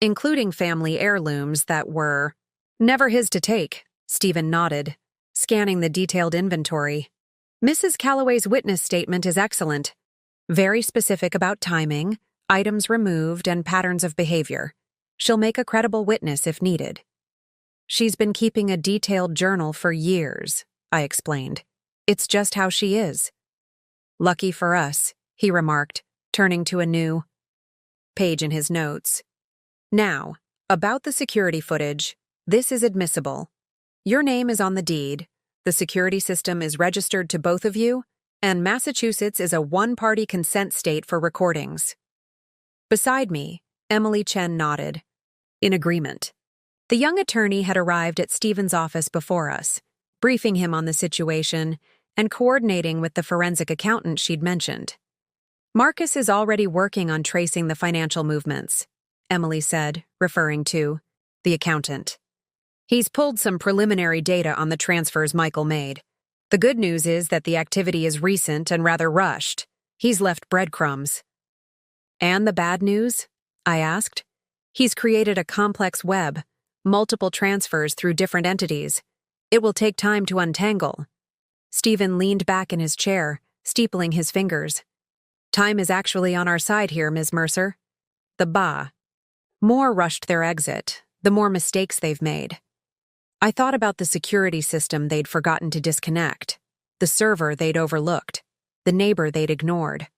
including family heirlooms that were never his to take. Stephen nodded, scanning the detailed inventory. Mrs. Calloway's witness statement is excellent. Very specific about timing, items removed, and patterns of behavior. She'll make a credible witness if needed. She's been keeping a detailed journal for years, I explained. It's just how she is. Lucky for us, he remarked, turning to a new page in his notes. Now, about the security footage, this is admissible. Your name is on the deed, the security system is registered to both of you, and Massachusetts is a one-party consent state for recordings. Beside me, Emily Chen nodded. In agreement. The young attorney had arrived at Stephen's office before us, briefing him on the situation and coordinating with the forensic accountant she'd mentioned. Marcus is already working on tracing the financial movements, Emily said, referring to the accountant. He's pulled some preliminary data on the transfers Michael made. The good news is that the activity is recent and rather rushed. He's left breadcrumbs. And the bad news? I asked. He's created a complex web, multiple transfers through different entities. It will take time to untangle. Stephen leaned back in his chair, steepling his fingers. Time is actually on our side here, Ms. Mercer. The more rushed their exit, the more mistakes they've made. I thought about the security system they'd forgotten to disconnect, the server they'd overlooked, the neighbor they'd ignored.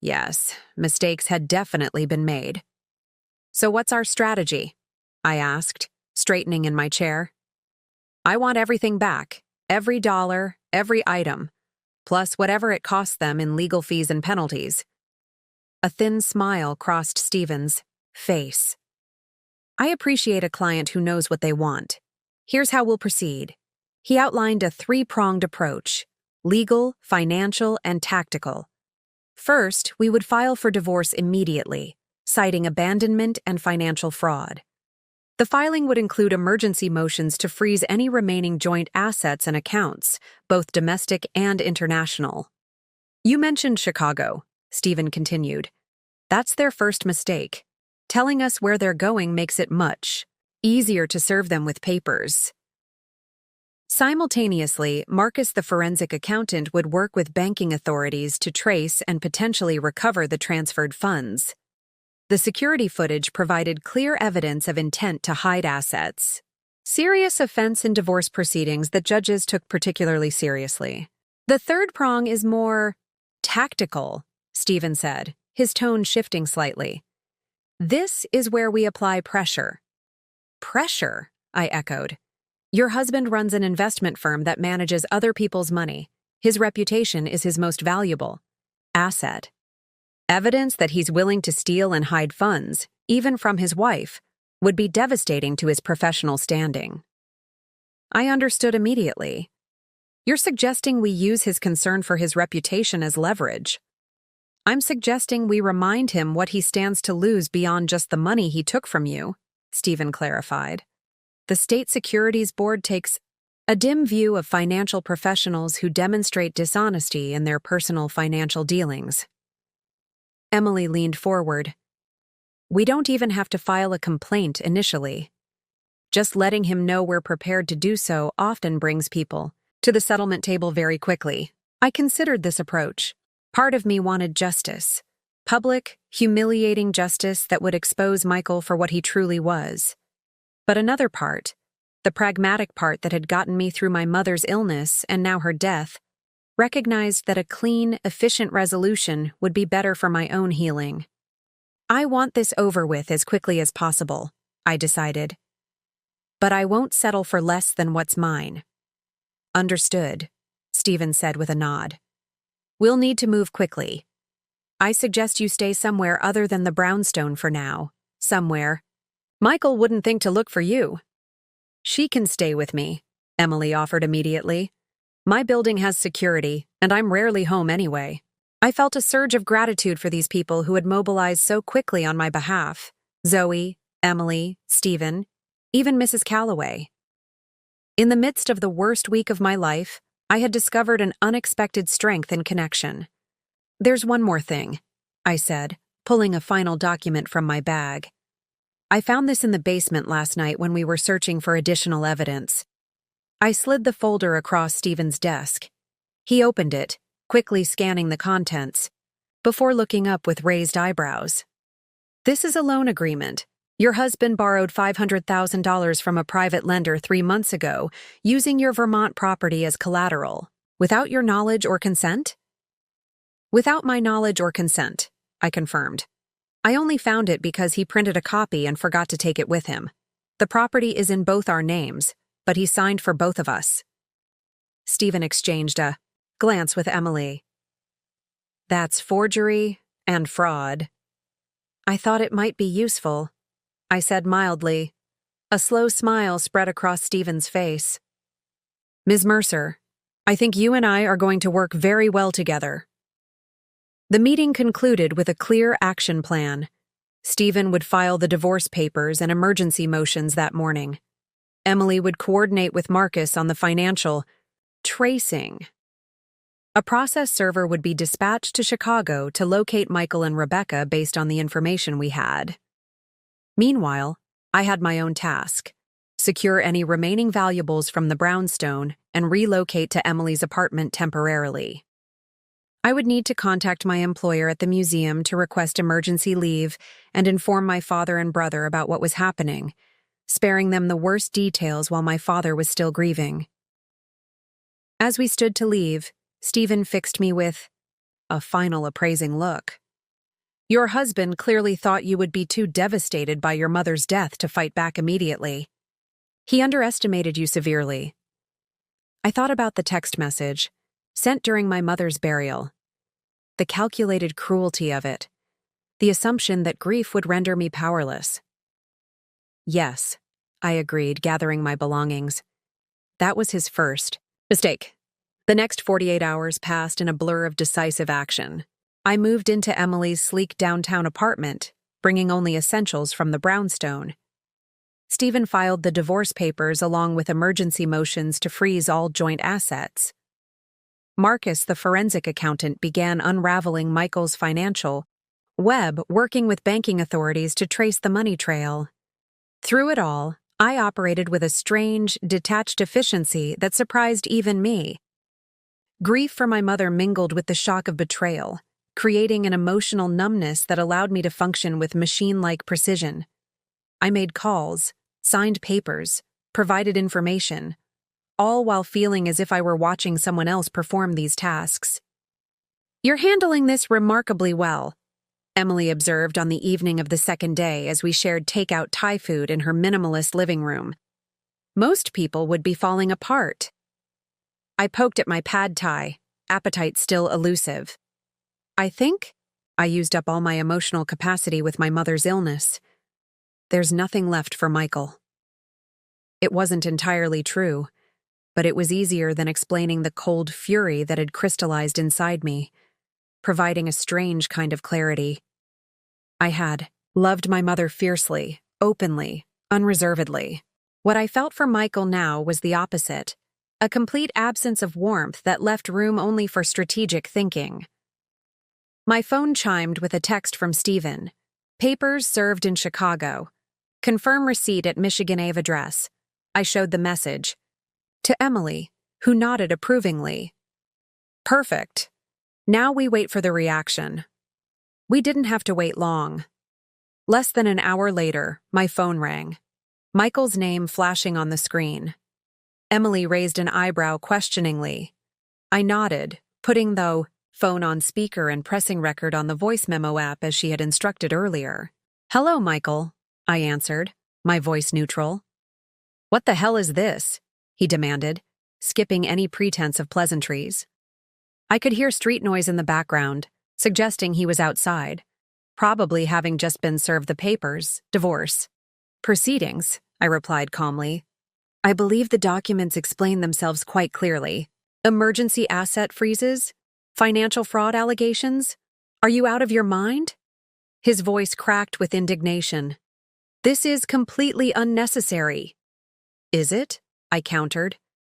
Yes, mistakes had definitely been made. So what's our strategy? I asked, straightening in my chair. I want everything back, every dollar, every item, plus whatever it costs them in legal fees and penalties. A thin smile crossed Stephen's face. I appreciate a client who knows what they want. Here's how we'll proceed. He outlined a 3-pronged approach: legal, financial, and tactical. First, we would file for divorce immediately, citing abandonment and financial fraud. The filing would include emergency motions to freeze any remaining joint assets and accounts, both domestic and international. You mentioned Chicago, Stephen continued. That's their first mistake. Telling us where they're going makes it much easier to serve them with papers. Simultaneously, Marcus the forensic accountant would work with banking authorities to trace and potentially recover the transferred funds. The security footage provided clear evidence of intent to hide assets. Serious offense in divorce proceedings that judges took particularly seriously. The third prong is more tactical, Stephen said, his tone shifting slightly. "This is where we apply pressure." "Pressure?" I echoed. "Your husband runs an investment firm that manages other people's money. His reputation is his most valuable asset. Evidence that he's willing to steal and hide funds, even from his wife, would be devastating to his professional standing." I understood immediately. "You're suggesting we use his concern for his reputation as leverage." "I'm suggesting we remind him what he stands to lose beyond just the money he took from you," Stephen clarified. "The State Securities Board takes a dim view of financial professionals who demonstrate dishonesty in their personal financial dealings." Emily leaned forward. "We don't even have to file a complaint initially. Just letting him know we're prepared to do so often brings people to the settlement table very quickly." I considered this approach. Part of me wanted justice. Public, humiliating justice that would expose Michael for what he truly was. But another part, the pragmatic part that had gotten me through my mother's illness and now her death, recognized that a clean, efficient resolution would be better for my own healing. "I want this over with as quickly as possible," I decided. "But I won't settle for less than what's mine." "Understood," Stephen said with a nod. "We'll need to move quickly. I suggest you stay somewhere other than the brownstone for now. Somewhere. Michael wouldn't think to look for you." "She can stay with me," Emily offered immediately. "My building has security, and I'm rarely home anyway." I felt a surge of gratitude for these people who had mobilized so quickly on my behalf. Zoe, Emily, Stephen, even Mrs. Calloway. In the midst of the worst week of my life, I had discovered an unexpected strength and connection. "There's one more thing," I said, pulling a final document from my bag. "I found this in the basement last night when we were searching for additional evidence." I slid the folder across Stephen's desk. He opened it, quickly scanning the contents, before looking up with raised eyebrows. "This is a loan agreement. Your husband borrowed $500,000 from a private lender 3 months ago, using your Vermont property as collateral, without your knowledge or consent?" "Without my knowledge or consent," I confirmed. "I only found it because he printed a copy and forgot to take it with him. The property is in both our names, but he signed for both of us." Stephen exchanged a glance with Emily. "That's forgery and fraud." "I thought it might be useful," I said mildly. A slow smile spread across Stephen's face. "Ms. Mercer, I think you and I are going to work very well together." The meeting concluded with a clear action plan. Stephen would file the divorce papers and emergency motions that morning. Emily would coordinate with Marcus on the financial tracing. A process server would be dispatched to Chicago to locate Michael and Rebecca based on the information we had. Meanwhile, I had my own task: secure any remaining valuables from the brownstone and relocate to Emily's apartment temporarily. I would need to contact my employer at the museum to request emergency leave and inform my father and brother about what was happening, sparing them the worst details while my father was still grieving. As we stood to leave, Stephen fixed me with a final appraising look. "Your husband clearly thought you would be too devastated by your mother's death to fight back immediately. He underestimated you severely." I thought about the text message, sent during my mother's burial. The calculated cruelty of it. The assumption that grief would render me powerless. "Yes," I agreed, gathering my belongings. That was his first mistake. The next 48 hours passed in a blur of decisive action. I moved into Emily's sleek downtown apartment, bringing only essentials from the brownstone. Stephen filed the divorce papers along with emergency motions to freeze all joint assets. Marcus, the forensic accountant, began unraveling Michael's financial web, working with banking authorities to trace the money trail. Through it all, I operated with a strange, detached efficiency that surprised even me. Grief for my mother mingled with the shock of betrayal, creating an emotional numbness that allowed me to function with machine-like precision. I made calls, signed papers, provided information, all while feeling as if I were watching someone else perform these tasks. "You're handling this remarkably well," Emily observed on the evening of the second day as we shared takeout Thai food in her minimalist living room. Most people would be falling apart. I poked at my pad thai, appetite still elusive. I think I used up all my emotional capacity with my mother's illness. There's nothing left for Michael. It wasn't entirely true, but it was easier than explaining the cold fury that had crystallized inside me, providing a strange kind of clarity. I had loved my mother fiercely, openly, unreservedly. What I felt for Michael now was the opposite, a complete absence of warmth that left room only for strategic thinking. My phone chimed with a text from Stephen. Papers served in Chicago. Confirm receipt at Michigan Ave address. I showed the message. To Emily, who nodded approvingly. Perfect. Now we wait for the reaction. We didn't have to wait long. Less than an hour later, my phone rang. Michael's name flashing on the screen. Emily raised an eyebrow questioningly. I nodded, putting the phone on speaker and pressing record on the voice memo app as she had instructed earlier. Hello, Michael, I answered, my voice neutral. What the hell is this? He demanded, skipping any pretense of pleasantries. I could hear street noise in the background, suggesting he was outside, probably having just been served the papers, divorce. Proceedings, I replied calmly. I believe the documents explain themselves quite clearly. Emergency asset freezes? Financial fraud allegations? Are you out of your mind? His voice cracked with indignation. This is completely unnecessary. Is it? I countered.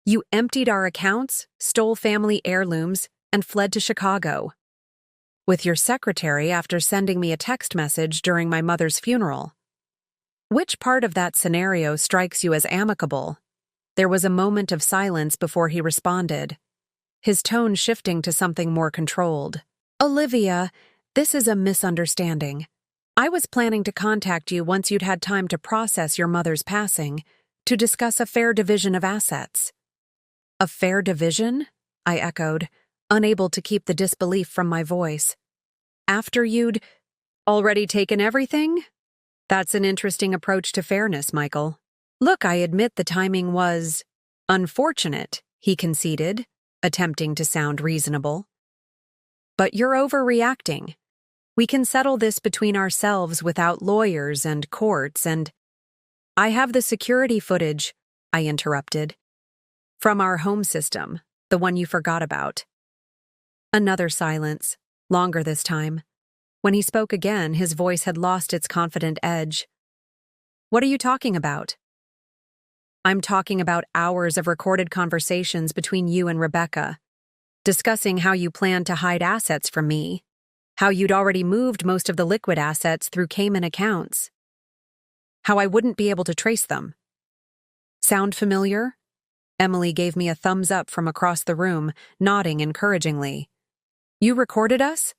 You emptied our accounts, stole family heirlooms, and fled to Chicago. With your secretary after sending me a text message during my mother's funeral. Which part of that scenario strikes you as amicable? There was a moment of silence before he responded, his tone shifting to something more controlled. Olivia, this is a misunderstanding. I was planning to contact you once you'd had time to process your mother's passing, to discuss a fair division of assets. A fair division? I echoed, unable to keep the disbelief from my voice. After you'd already taken everything? That's an interesting approach to fairness, Michael. Look, I admit the timing was unfortunate, he conceded, attempting to sound reasonable. But you're overreacting. We can settle this between ourselves without lawyers and courts and— I have the security footage, I interrupted. From our home system, the one you forgot about. Another silence, longer this time. When he spoke again, his voice had lost its confident edge. What are you talking about? I'm talking about hours of recorded conversations between you and Rebecca, discussing how you planned to hide assets from me, how you'd already moved most of the liquid assets through Cayman accounts, how I wouldn't be able to trace them. Sound familiar? Emily gave me a thumbs up from across the room, nodding encouragingly. You recorded us?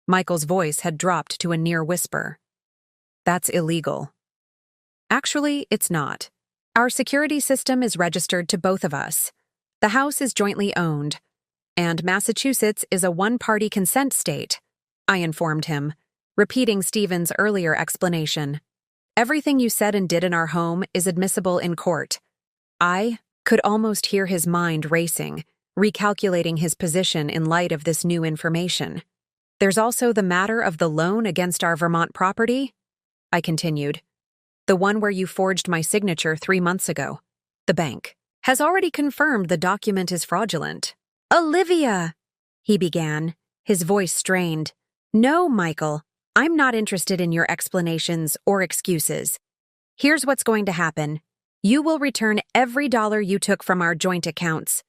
Michael's voice had dropped to a near whisper. That's illegal. Actually, it's not. Our security system is registered to both of us. The house is jointly owned, and Massachusetts is a one-party consent state, I informed him, repeating Stephen's earlier explanation. Everything you said and did in our home is admissible in court. I could almost hear his mind racing, recalculating his position in light of this new information. There's also the matter of the loan against our Vermont property, I continued. The one where you forged my signature 3 months ago. The bank has already confirmed the document is fraudulent. Olivia, he began, his voice strained. No, Michael, I'm not interested in your explanations or excuses. Here's what's going to happen. You will return every dollar you took from our joint accounts.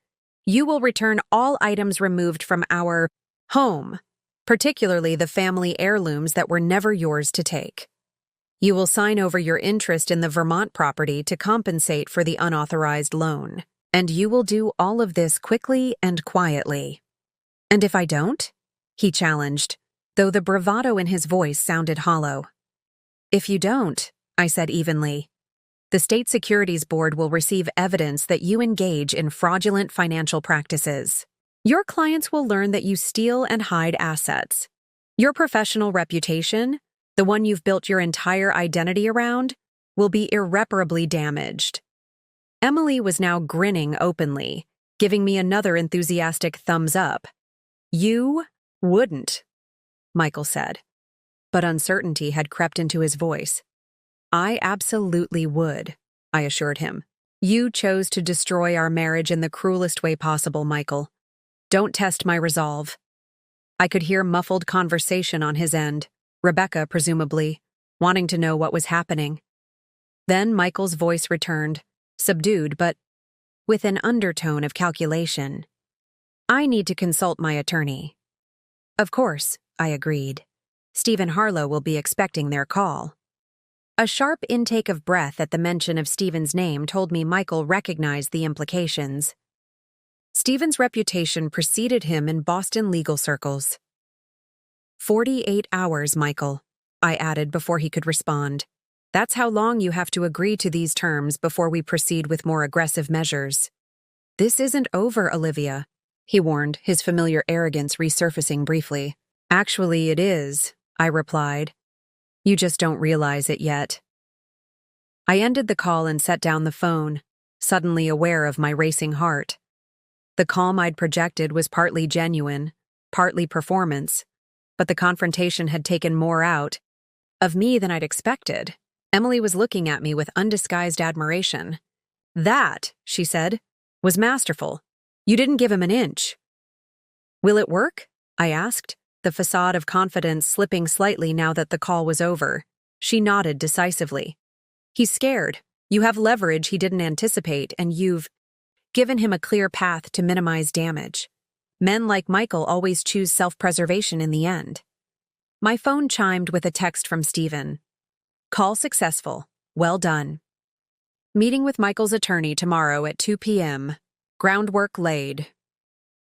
You will return all items removed from our home, particularly the family heirlooms that were never yours to take. You will sign over your interest in the Vermont property to compensate for the unauthorized loan, and you will do all of this quickly and quietly. And if I don't? He challenged, though the bravado in his voice sounded hollow. If you don't, I said evenly, the State Securities Board will receive evidence that you engage in fraudulent financial practices. Your clients will learn that you steal and hide assets. Your professional reputation, the one you've built your entire identity around, will be irreparably damaged. Emily was now grinning openly, giving me another enthusiastic thumbs up. You wouldn't, Michael said. But uncertainty had crept into his voice. I absolutely would, I assured him. You chose to destroy our marriage in the cruelest way possible, Michael. Don't test my resolve. I could hear muffled conversation on his end, Rebecca, presumably, wanting to know what was happening. Then Michael's voice returned, subdued but with an undertone of calculation. I need to consult my attorney. Of course, I agreed. Stephen Harlow will be expecting their call. A sharp intake of breath at the mention of Stephen's name told me Michael recognized the implications. Stephen's reputation preceded him in Boston legal circles. 48 hours, Michael, I added before he could respond. That's how long you have to agree to these terms before we proceed with more aggressive measures. This isn't over, Olivia, he warned, his familiar arrogance resurfacing briefly. Actually, it is, I replied. You just don't realize it yet. I ended the call and set down the phone, suddenly aware of my racing heart. The calm I'd projected was partly genuine, partly performance, but the confrontation had taken more out of me than I'd expected. Emily was looking at me with undisguised admiration. That, she said, was masterful. You didn't give him an inch. Will it work? I asked, the facade of confidence slipping slightly now that the call was over. She nodded decisively. He's scared. You have leverage he didn't anticipate, and you've given him a clear path to minimize damage. Men like Michael always choose self-preservation in the end. My phone chimed with a text from Stephen. Call successful. Well done. Meeting with Michael's attorney tomorrow at 2 p.m. Groundwork laid.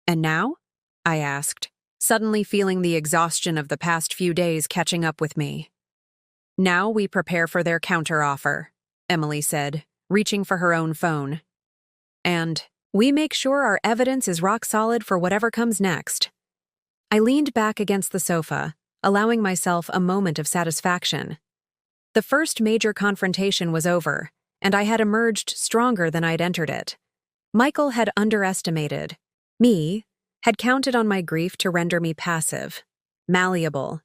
And now? I asked, suddenly feeling the exhaustion of the past few days catching up with me. Now we prepare for their counteroffer, Emily said, reaching for her own phone. And we make sure our evidence is rock solid for whatever comes next. I leaned back against the sofa, allowing myself a moment of satisfaction. The first major confrontation was over, and I had emerged stronger than I'd entered it. Michael had underestimated me, had counted on my grief to render me passive, malleable.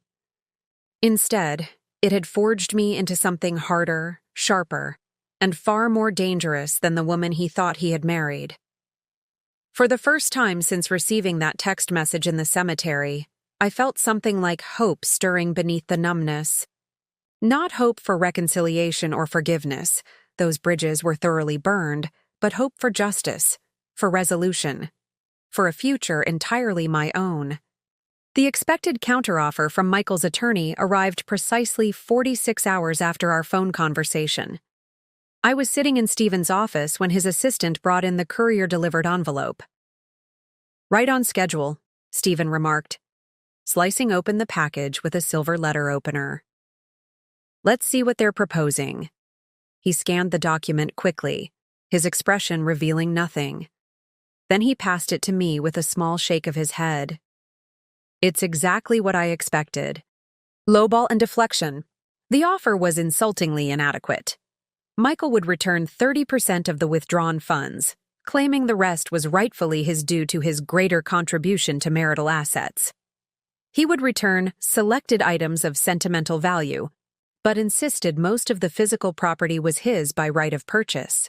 Instead, it had forged me into something harder, sharper, and far more dangerous than the woman he thought he had married. For the first time since receiving that text message in the cemetery, I felt something like hope stirring beneath the numbness. Not hope for reconciliation or forgiveness, those bridges were thoroughly burned, but hope for justice, for resolution, for a future entirely my own. The expected counteroffer from Michael's attorney arrived precisely 46 hours after our phone conversation. I was sitting in Stephen's office when his assistant brought in the courier-delivered envelope. Right on schedule, Stephen remarked, slicing open the package with a silver letter opener. Let's see what they're proposing. He scanned the document quickly, his expression revealing nothing. Then he passed it to me with a small shake of his head. It's exactly what I expected. Lowball and deflection. The offer was insultingly inadequate. Michael would return 30% of the withdrawn funds, claiming the rest was rightfully his due to his greater contribution to marital assets. He would return selected items of sentimental value, but insisted most of the physical property was his by right of purchase.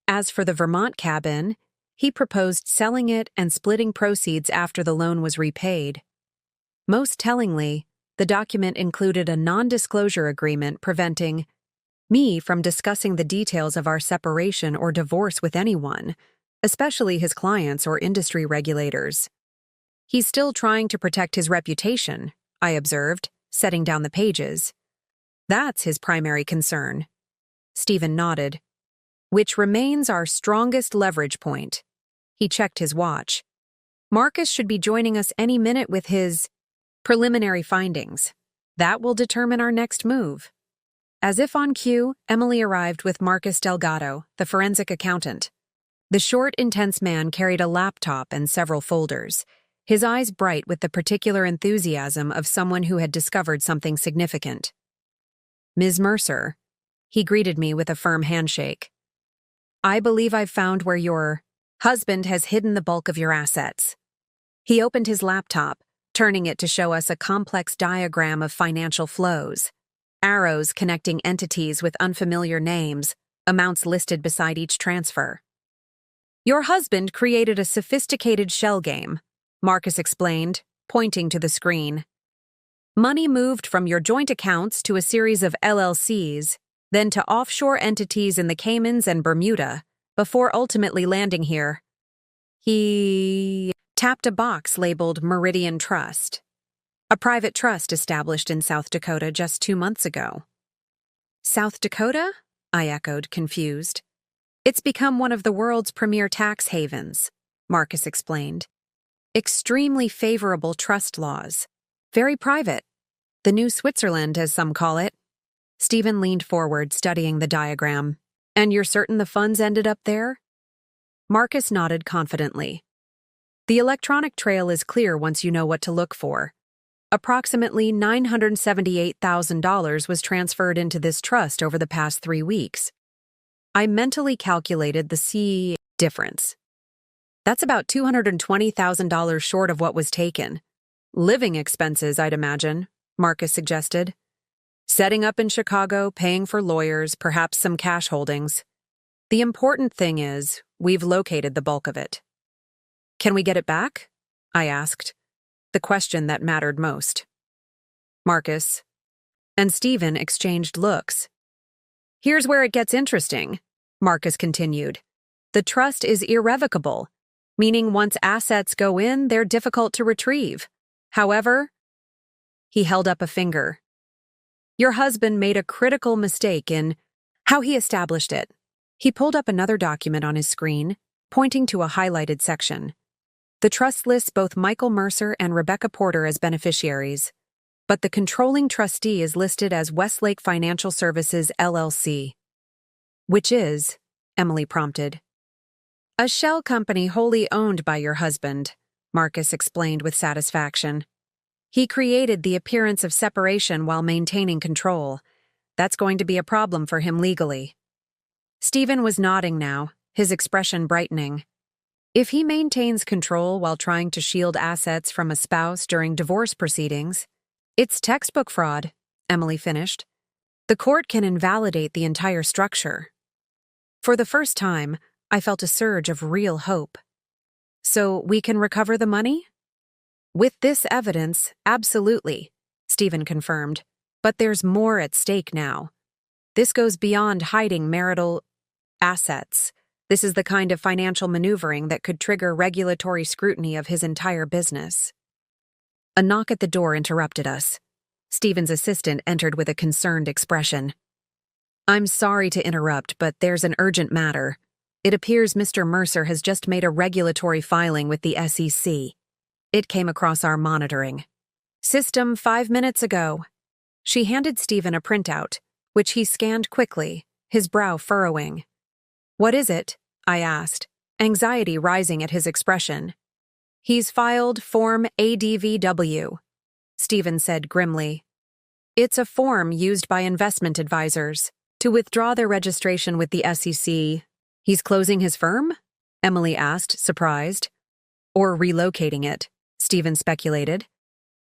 As for the Vermont cabin, he proposed selling it and splitting proceeds after the loan was repaid. Most tellingly, the document included a non-disclosure agreement preventing me from discussing the details of our separation or divorce with anyone, especially his clients or industry regulators. He's still trying to protect his reputation, I observed, setting down the pages. That's his primary concern. Stephen nodded. Which remains our strongest leverage point. He checked his watch. Marcus should be joining us any minute with his preliminary findings. That will determine our next move. As if on cue, Emily arrived with Marcus Delgado, the forensic accountant. The short, intense man carried a laptop and several folders, his eyes bright with the particular enthusiasm of someone who had discovered something significant. "Ms. Mercer," he greeted me with a firm handshake. "I believe I've found where your husband has hidden the bulk of your assets." He opened his laptop, turning it to show us a complex diagram of financial flows, arrows connecting entities with unfamiliar names, amounts listed beside each transfer. "Your husband created a sophisticated shell game," Marcus explained, pointing to the screen. "Money moved from your joint accounts to a series of LLCs, then to offshore entities in the Caymans and Bermuda, before ultimately landing here." He tapped a box labeled Meridian Trust, a private trust established in South Dakota just 2 months ago. "South Dakota?" I echoed, confused. "It's become one of the world's premier tax havens," Marcus explained. "Extremely favorable trust laws. Very private. The new Switzerland, as some call it." Stephen leaned forward, studying the diagram. "And you're certain the funds ended up there?" Marcus nodded confidently. "The electronic trail is clear once you know what to look for. Approximately $978,000 was transferred into this trust over the past 3 weeks. I mentally calculated the C difference. That's about $220,000 short of what was taken. Living expenses, I'd imagine," Marcus suggested. "Setting up in Chicago, paying for lawyers, perhaps some cash holdings. The important thing is, we've located the bulk of it." "Can we get it back?" I asked, the question that mattered most. Marcus and Stephen exchanged looks. "Here's where it gets interesting," Marcus continued. "The trust is irrevocable, meaning once assets go in, they're difficult to retrieve. However," he held up a finger, "your husband made a critical mistake in how he established it." He pulled up another document on his screen, pointing to a highlighted section. "The trust lists both Michael Mercer and Rebecca Porter as beneficiaries, but the controlling trustee is listed as Westlake Financial Services, LLC." "Which is?" Emily prompted. "A shell company wholly owned by your husband," Marcus explained with satisfaction. "He created the appearance of separation while maintaining control. That's going to be a problem for him legally." Stephen was nodding now, his expression brightening. "If he maintains control while trying to shield assets from a spouse during divorce proceedings, it's textbook fraud," Emily finished. "The court can invalidate the entire structure." For the first time, I felt a surge of real hope. "So we can recover the money?" "With this evidence, absolutely," Stephen confirmed. "But there's more at stake now. This goes beyond hiding marital assets. This is the kind of financial maneuvering that could trigger regulatory scrutiny of his entire business." A knock at the door interrupted us. Stephen's assistant entered with a concerned expression. "I'm sorry to interrupt, but there's an urgent matter. It appears Mr. Mercer has just made a regulatory filing with the SEC. It came across our monitoring system 5 minutes ago." She handed Stephen a printout, which he scanned quickly, his brow furrowing. "What is it?" I asked, anxiety rising at his expression. "He's filed Form ADVW," Stephen said grimly. "It's a form used by investment advisors to withdraw their registration with the SEC. "He's closing his firm?" Emily asked, surprised. "Or relocating it," Stephen speculated.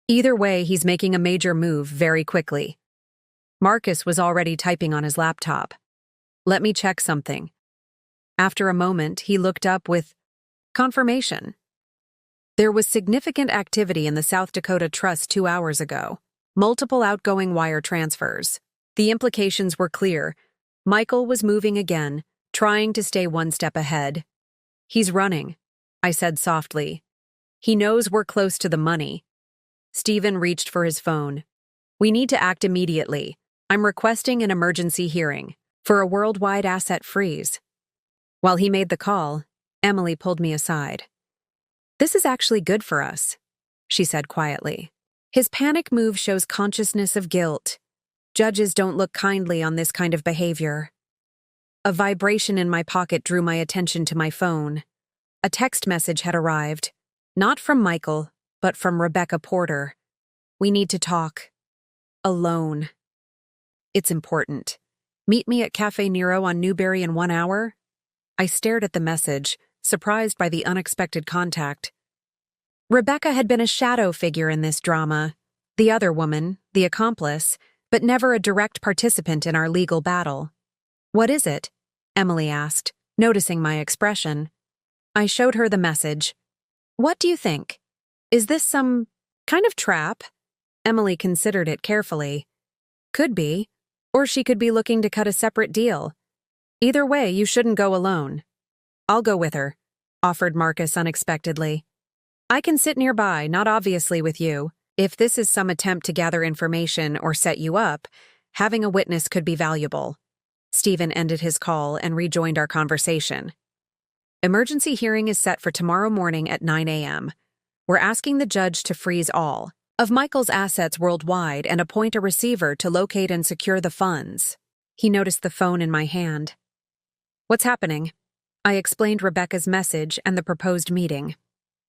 "Either way, he's making a major move very quickly." Marcus was already typing on his laptop. "Let me check something." After a moment, he looked up with confirmation. There was significant activity in the South Dakota Trust 2 hours ago. Multiple outgoing wire transfers. The implications were clear. Michael was moving again, trying to stay one step ahead. "He's running," I said softly. "He knows we're close to the money." Stephen reached for his phone. "We need to act immediately. I'm requesting an emergency hearing for a worldwide asset freeze." While he made the call, Emily pulled me aside. "This is actually good for us," she said quietly. "His panic move shows consciousness of guilt. Judges don't look kindly on this kind of behavior." A vibration in my pocket drew my attention to my phone. A text message had arrived. Not from Michael, but from Rebecca Porter. We need to talk. Alone. It's important. Meet me at Cafe Nero on Newberry in 1 hour? I stared at the message, surprised by the unexpected contact. Rebecca had been a shadow figure in this drama, the other woman, the accomplice, but never a direct participant in our legal battle. "What is it?" Emily asked, noticing my expression. I showed her the message. "What do you think? Is this some kind of trap?" Emily considered it carefully. "Could be, or she could be looking to cut a separate deal. Either way, you shouldn't go alone." "I'll go with her," offered Marcus unexpectedly. "I can sit nearby, not obviously with you. If this is some attempt to gather information or set you up, having a witness could be valuable." Stephen ended his call and rejoined our conversation. "Emergency hearing is set for tomorrow morning at 9 a.m. We're asking the judge to freeze all of Michael's assets worldwide and appoint a receiver to locate and secure the funds." He noticed the phone in my hand. "What's happening?" I explained Rebecca's message and the proposed meeting.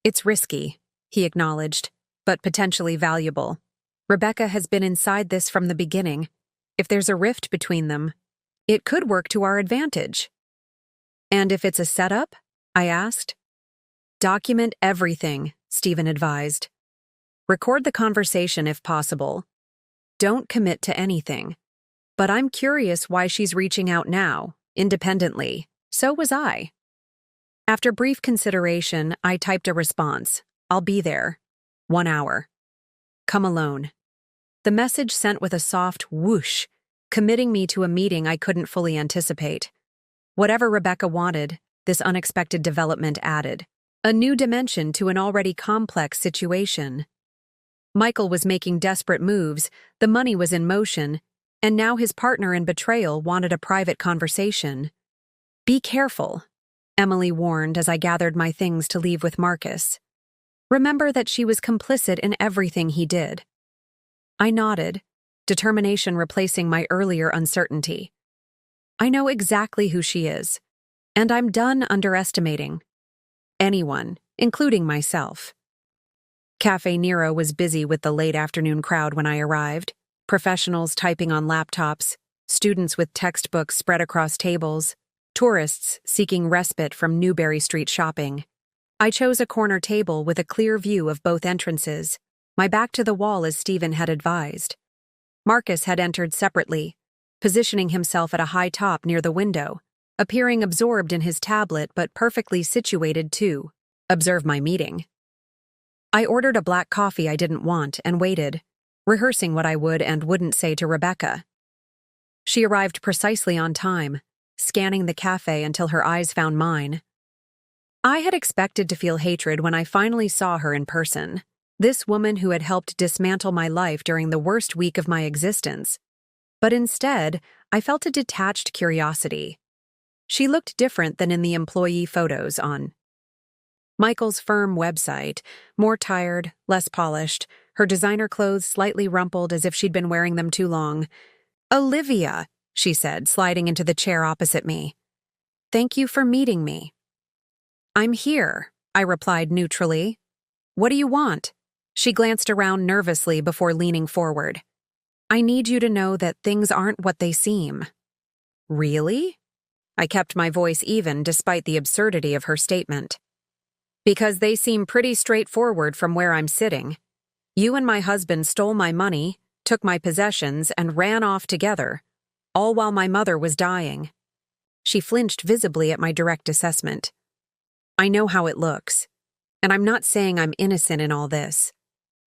"It's risky," he acknowledged, "but potentially valuable. Rebecca has been inside this from the beginning. If there's a rift between them, it could work to our advantage." "And if it's a setup?" I asked. "Document everything," Stephen advised. "Record the conversation if possible. Don't commit to anything. But I'm curious why she's reaching out now, independently. So was I." After brief consideration, I typed a response. "I'll be there. 1 hour. Come alone." The message sent with a soft whoosh, committing me to a meeting I couldn't fully anticipate. Whatever Rebecca wanted, this unexpected development added a new dimension to an already complex situation. Michael was making desperate moves, the money was in motion, and now his partner in betrayal wanted a private conversation. "Be careful," Emily warned as I gathered my things to leave with Marcus. "Remember that she was complicit in everything he did." I nodded, determination replacing my earlier uncertainty. "I know exactly who she is, and I'm done underestimating anyone, including myself." Cafe Nero was busy with the late afternoon crowd when I arrived, professionals typing on laptops, students with textbooks spread across tables, tourists seeking respite from Newberry Street shopping. I chose a corner table with a clear view of both entrances, my back to the wall as Stephen had advised. Marcus had entered separately, positioning himself at a high top near the window, appearing absorbed in his tablet but perfectly situated to observe my meeting. I ordered a black coffee I didn't want and waited, rehearsing what I would and wouldn't say to Rebecca. She arrived precisely on time, scanning the cafe until her eyes found mine. I had expected to feel hatred when I finally saw her in person, this woman who had helped dismantle my life during the worst week of my existence. But instead, I felt a detached curiosity. She looked different than in the employee photos on Michael's firm website, more tired, less polished, her designer clothes slightly rumpled as if she'd been wearing them too long. "Olivia," she said, sliding into the chair opposite me. "Thank you for meeting me." "I'm here," I replied neutrally. "What do you want?" She glanced around nervously before leaning forward. "I need you to know that things aren't what they seem." "Really?" I kept my voice even despite the absurdity of her statement. "Because they seem pretty straightforward from where I'm sitting. You and my husband stole my money, took my possessions, and ran off together, all while my mother was dying." She flinched visibly at my direct assessment. "I know how it looks, and I'm not saying I'm innocent in all this,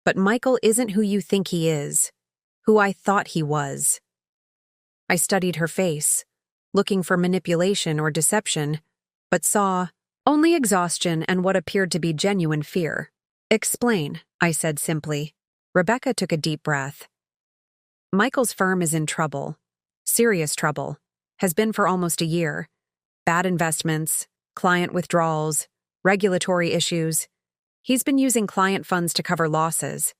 but Michael isn't who you think he is, who I thought he was." I studied her face, looking for manipulation or deception, but saw only exhaustion and what appeared to be genuine fear. "Explain," I said simply. Rebecca took a deep breath. "Michael's firm is in trouble. Serious trouble. Has been for almost a year. Bad investments, client withdrawals, regulatory issues. He's been using client funds to cover losses.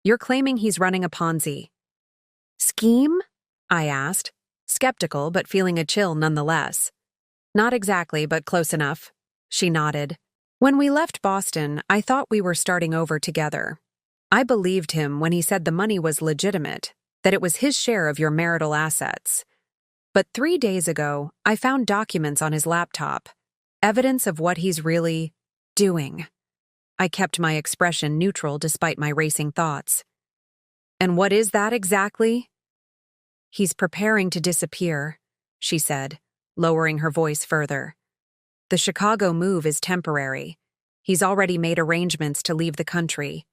You're claiming he's running a Ponzi scheme?" I asked, skeptical but feeling a chill nonetheless. "Not exactly, but close enough." She nodded. When we left Boston, I thought we were starting over together. I believed him when he said the money was legitimate, that it was his share of your marital assets. But 3 days ago, I found documents on his laptop, evidence of what he's really doing. I kept my expression neutral despite my racing thoughts. And what is that exactly? He's preparing to disappear, she said, lowering her voice further. The Chicago move is temporary. He's already made arrangements to leave the country.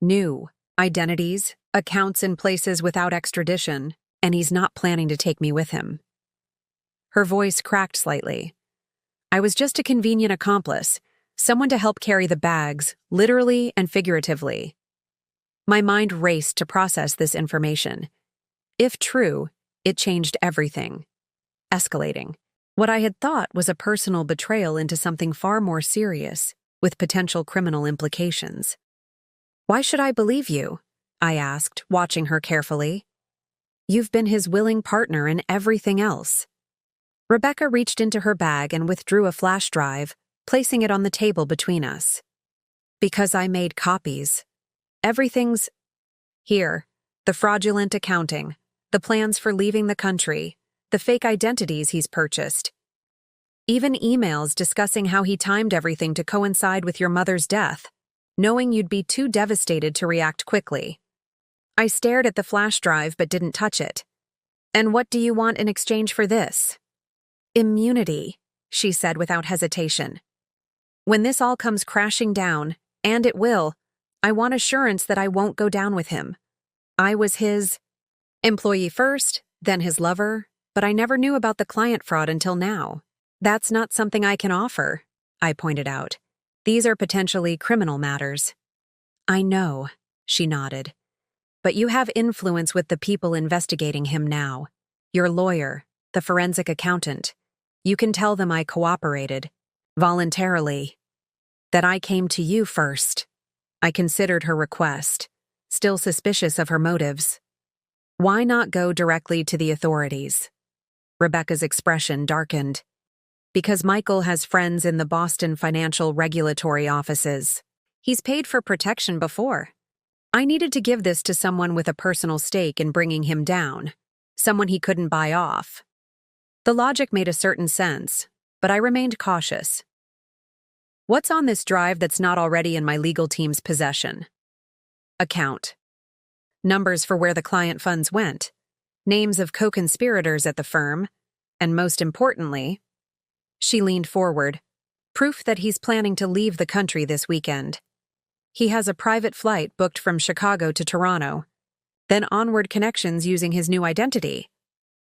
New identities, accounts in places without extradition, and he's not planning to take me with him. Her voice cracked slightly. I was just a convenient accomplice, someone to help carry the bags, literally and figuratively. My mind raced to process this information. If true, it changed everything. Escalating. What I had thought was a personal betrayal into something far more serious, with potential criminal implications. Why should I believe you? I asked, watching her carefully. You've been his willing partner in everything else. Rebecca reached into her bag and withdrew a flash drive, placing it on the table between us. Because I made copies. Everything's here. The fraudulent accounting, the plans for leaving the country, the fake identities he's purchased. Even emails discussing how he timed everything to coincide with your mother's death, knowing you'd be too devastated to react quickly. I stared at the flash drive but didn't touch it. And what do you want in exchange for this? Immunity, she said without hesitation. When this all comes crashing down, and it will, I want assurance that I won't go down with him. I was his employee first, then his lover, but I never knew about the client fraud until now. That's not something I can offer, I pointed out. These are potentially criminal matters. I know, she nodded. But you have influence with the people investigating him now. Your lawyer, the forensic accountant. You can tell them I cooperated, voluntarily. That I came to you first. I considered her request, still suspicious of her motives. Why not go directly to the authorities? Rebecca's expression darkened. Because Michael has friends in the Boston financial regulatory offices. He's paid for protection before. I needed to give this to someone with a personal stake in bringing him down, someone he couldn't buy off. The logic made a certain sense, but I remained cautious. What's on this drive that's not already in my legal team's possession? Account. Numbers for where the client funds went, names of co-conspirators at the firm, and most importantly, she leaned forward, proof that he's planning to leave the country this weekend. He has a private flight booked from Chicago to Toronto, then onward connections using his new identity.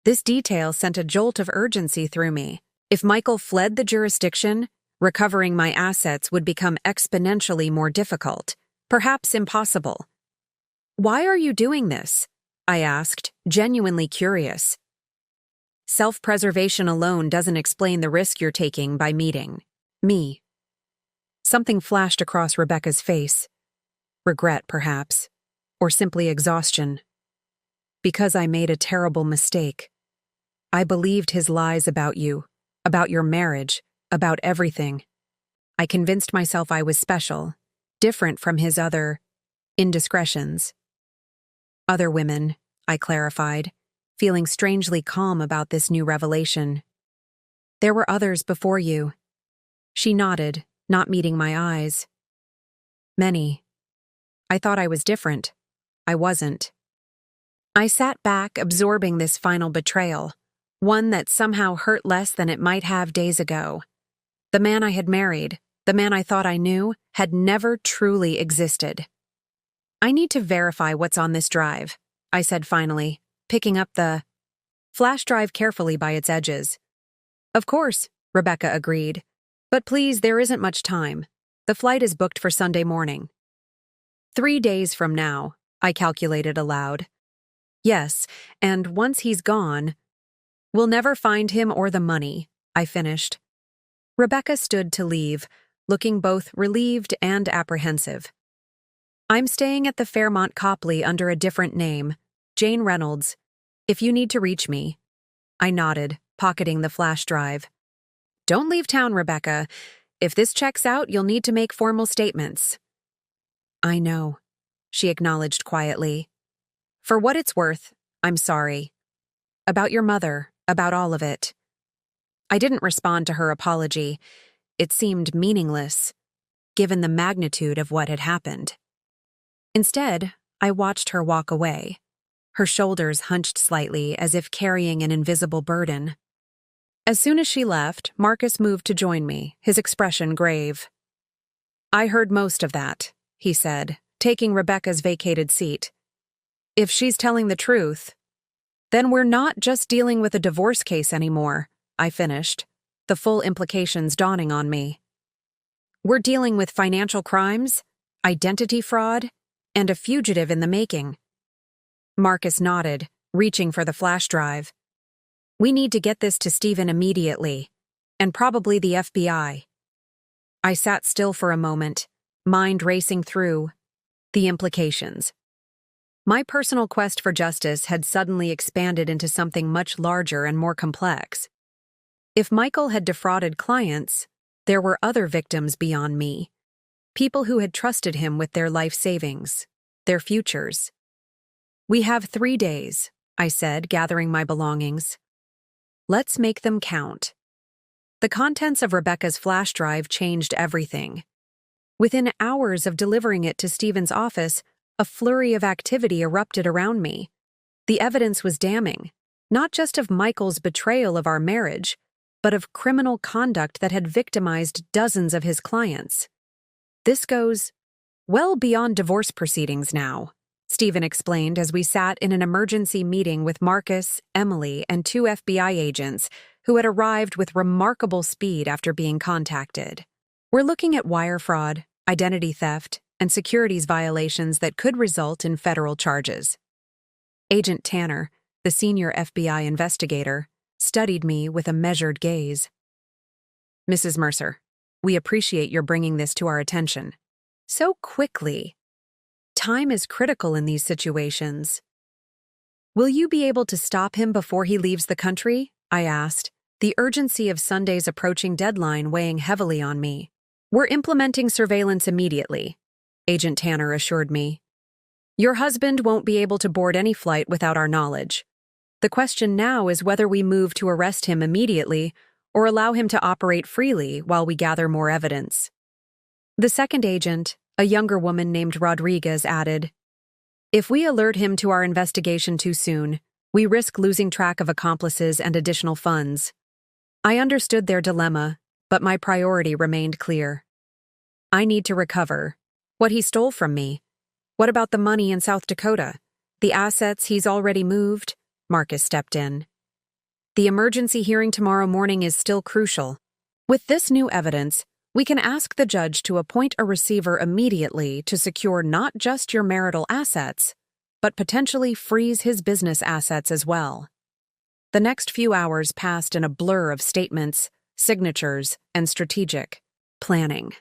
This detail sent a jolt of urgency through me. If Michael fled the jurisdiction, recovering my assets would become exponentially more difficult, perhaps impossible. Why are you doing this? I asked, genuinely curious. Self-preservation alone doesn't explain the risk you're taking by meeting me. Something flashed across Rebecca's face. Regret, perhaps, or simply exhaustion. Because I made a terrible mistake. I believed his lies about you, about your marriage, about everything. I convinced myself I was special, different from his other indiscretions. Other women, I clarified, feeling strangely calm about this new revelation. There were others before you. She nodded, not meeting my eyes. Many. I thought I was different. I wasn't. I sat back, absorbing this final betrayal, one that somehow hurt less than it might have days ago. The man I had married, the man I thought I knew, had never truly existed. I need to verify what's on this drive, I said finally, picking up the flash drive carefully by its edges. Of course, Rebecca agreed. But please, there isn't much time. The flight is booked for Sunday morning. 3 days from now, I calculated aloud. Yes, and once he's gone, we'll never find him or the money, I finished. Rebecca stood to leave, looking both relieved and apprehensive. I'm staying at the Fairmont Copley under a different name, Jane Reynolds. If you need to reach me. I nodded, pocketing the flash drive. Don't leave town, Rebecca. If this checks out, you'll need to make formal statements. I know, she acknowledged quietly. For what it's worth, I'm sorry. About your mother, about all of it. I didn't respond to her apology. It seemed meaningless, given the magnitude of what had happened. Instead, I watched her walk away, her shoulders hunched slightly as if carrying an invisible burden. As soon as she left, Marcus moved to join me, his expression grave. I heard most of that, he said, taking Rebecca's vacated seat. If she's telling the truth, then we're not just dealing with a divorce case anymore, I finished, the full implications dawning on me. We're dealing with financial crimes, identity fraud, and a fugitive in the making. Marcus nodded, reaching for the flash drive. We need to get this to Stephen immediately, and probably the FBI. I sat still for a moment, mind racing through the implications. My personal quest for justice had suddenly expanded into something much larger and more complex. If Michael had defrauded clients, there were other victims beyond me, people who had trusted him with their life savings, their futures. We have 3 days, I said, gathering my belongings. Let's make them count. The contents of Rebecca's flash drive changed everything. Within hours of delivering it to Stephen's office, a flurry of activity erupted around me. The evidence was damning, not just of Michael's betrayal of our marriage, but of criminal conduct that had victimized dozens of his clients. This goes well beyond divorce proceedings now, Stephen explained as we sat in an emergency meeting with Marcus, Emily, and 2 FBI agents who had arrived with remarkable speed after being contacted. We're looking at wire fraud, identity theft, and securities violations that could result in federal charges. Agent Tanner, the senior FBI investigator, studied me with a measured gaze. Mrs. Mercer, we appreciate your bringing this to our attention. So quickly. Time is critical in these situations. Will you be able to stop him before he leaves the country? I asked, the urgency of Sunday's approaching deadline weighing heavily on me. We're implementing surveillance immediately, Agent Tanner assured me. Your husband won't be able to board any flight without our knowledge. The question now is whether we move to arrest him immediately or allow him to operate freely while we gather more evidence. The second agent, a younger woman named Rodriguez, added, If we alert him to our investigation too soon, we risk losing track of accomplices and additional funds. I understood their dilemma, but my priority remained clear. I need to recover what he stole from me. What about the money in South Dakota? The assets he's already moved? Marcus stepped in. The emergency hearing tomorrow morning is still crucial. With this new evidence, we can ask the judge to appoint a receiver immediately to secure not just your marital assets, but potentially freeze his business assets as well. The next few hours passed in a blur of statements, signatures, and strategic planning.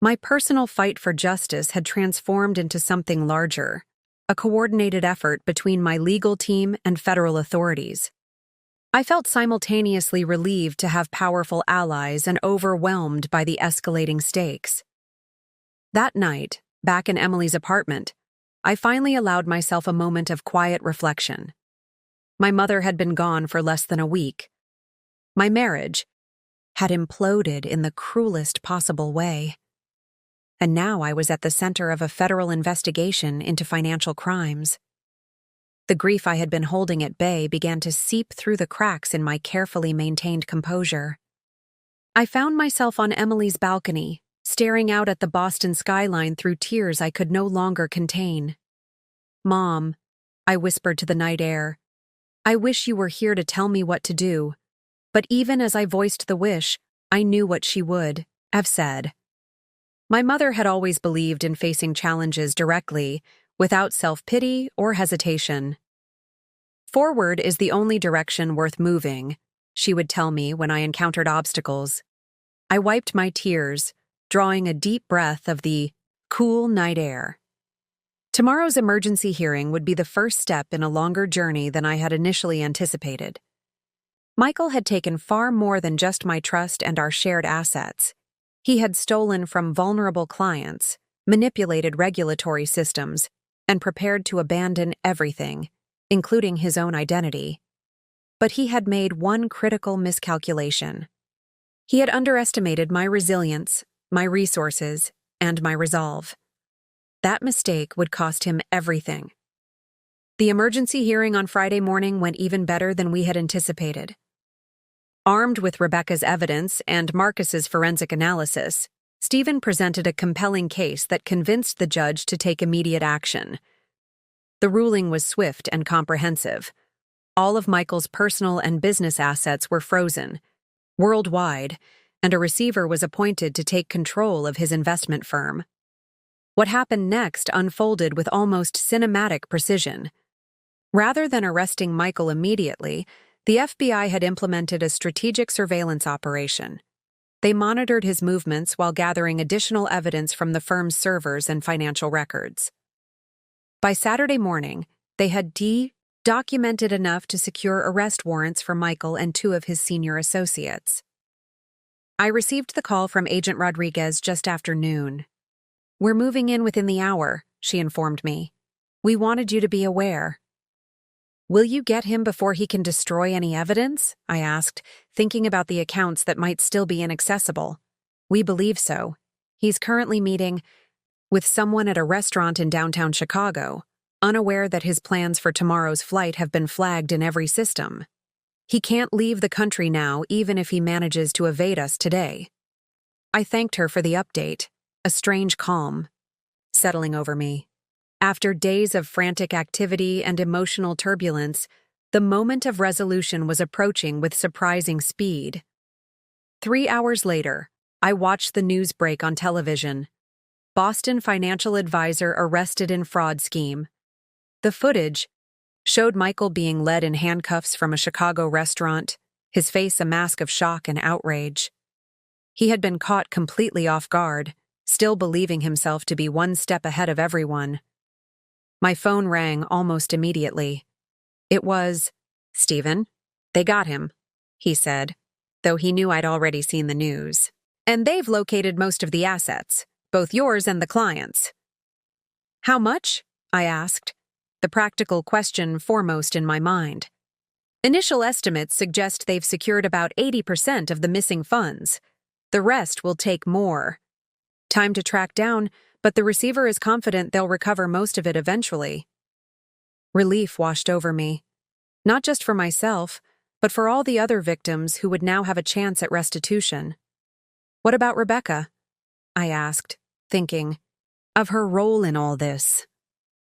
My personal fight for justice had transformed into something larger, a coordinated effort between my legal team and federal authorities. I felt simultaneously relieved to have powerful allies and overwhelmed by the escalating stakes. That night, back in Emily's apartment, I finally allowed myself a moment of quiet reflection. My mother had been gone for less than a week. My marriage had imploded in the cruelest possible way. And now I was at the center of a federal investigation into financial crimes. The grief I had been holding at bay began to seep through the cracks in my carefully maintained composure. I found myself on Emily's balcony, staring out at the Boston skyline through tears I could no longer contain. Mom, I whispered to the night air, I wish you were here to tell me what to do. But even as I voiced the wish, I knew what she would have said. My mother had always believed in facing challenges directly, without self-pity or hesitation. Forward is the only direction worth moving, she would tell me when I encountered obstacles. I wiped my tears, drawing a deep breath of the cool night air. Tomorrow's emergency hearing would be the first step in a longer journey than I had initially anticipated. Michael had taken far more than just my trust and our shared assets. He had stolen from vulnerable clients, manipulated regulatory systems, and prepared to abandon everything, including his own identity. But he had made one critical miscalculation. He had underestimated my resilience, my resources, and my resolve. That mistake would cost him everything. The emergency hearing on Friday morning went even better than we had anticipated. Armed with Rebecca's evidence and Marcus's forensic analysis, Stephen presented a compelling case that convinced the judge to take immediate action. The ruling was swift and comprehensive. All of Michael's personal and business assets were frozen, worldwide, and a receiver was appointed to take control of his investment firm. What happened next unfolded with almost cinematic precision. Rather than arresting Michael immediately, the FBI had implemented a strategic surveillance operation. They monitored his movements while gathering additional evidence from the firm's servers and financial records. By Saturday morning, they had documented enough to secure arrest warrants for Michael and two of his senior associates. I received the call from Agent Rodriguez just after noon. "We're moving in within the hour," she informed me. "We wanted you to be aware." "Will you get him before he can destroy any evidence?" I asked, thinking about the accounts that might still be inaccessible. "We believe so. He's currently meeting with someone at a restaurant in downtown Chicago, unaware that his plans for tomorrow's flight have been flagged in every system. He can't leave the country now even if he manages to evade us today." I thanked her for the update, a strange calm settling over me. After days of frantic activity and emotional turbulence, the moment of resolution was approaching with surprising speed. 3 hours later, I watched the news break on television. Boston financial advisor arrested in fraud scheme. The footage showed Michael being led in handcuffs from a Chicago restaurant, his face a mask of shock and outrage. He had been caught completely off guard, still believing himself to be one step ahead of everyone. My phone rang almost immediately. It was, "Stephen, they got him," he said, though he knew I'd already seen the news. "And they've located most of the assets, both yours and the client's." "How much?" I asked, the practical question foremost in my mind. "Initial estimates suggest they've secured about 80% of the missing funds. The rest will take more time to track down, but the receiver is confident they'll recover most of it eventually." Relief washed over me, not just for myself, but for all the other victims who would now have a chance at restitution. "What about Rebecca?" I asked, thinking of her role in all this.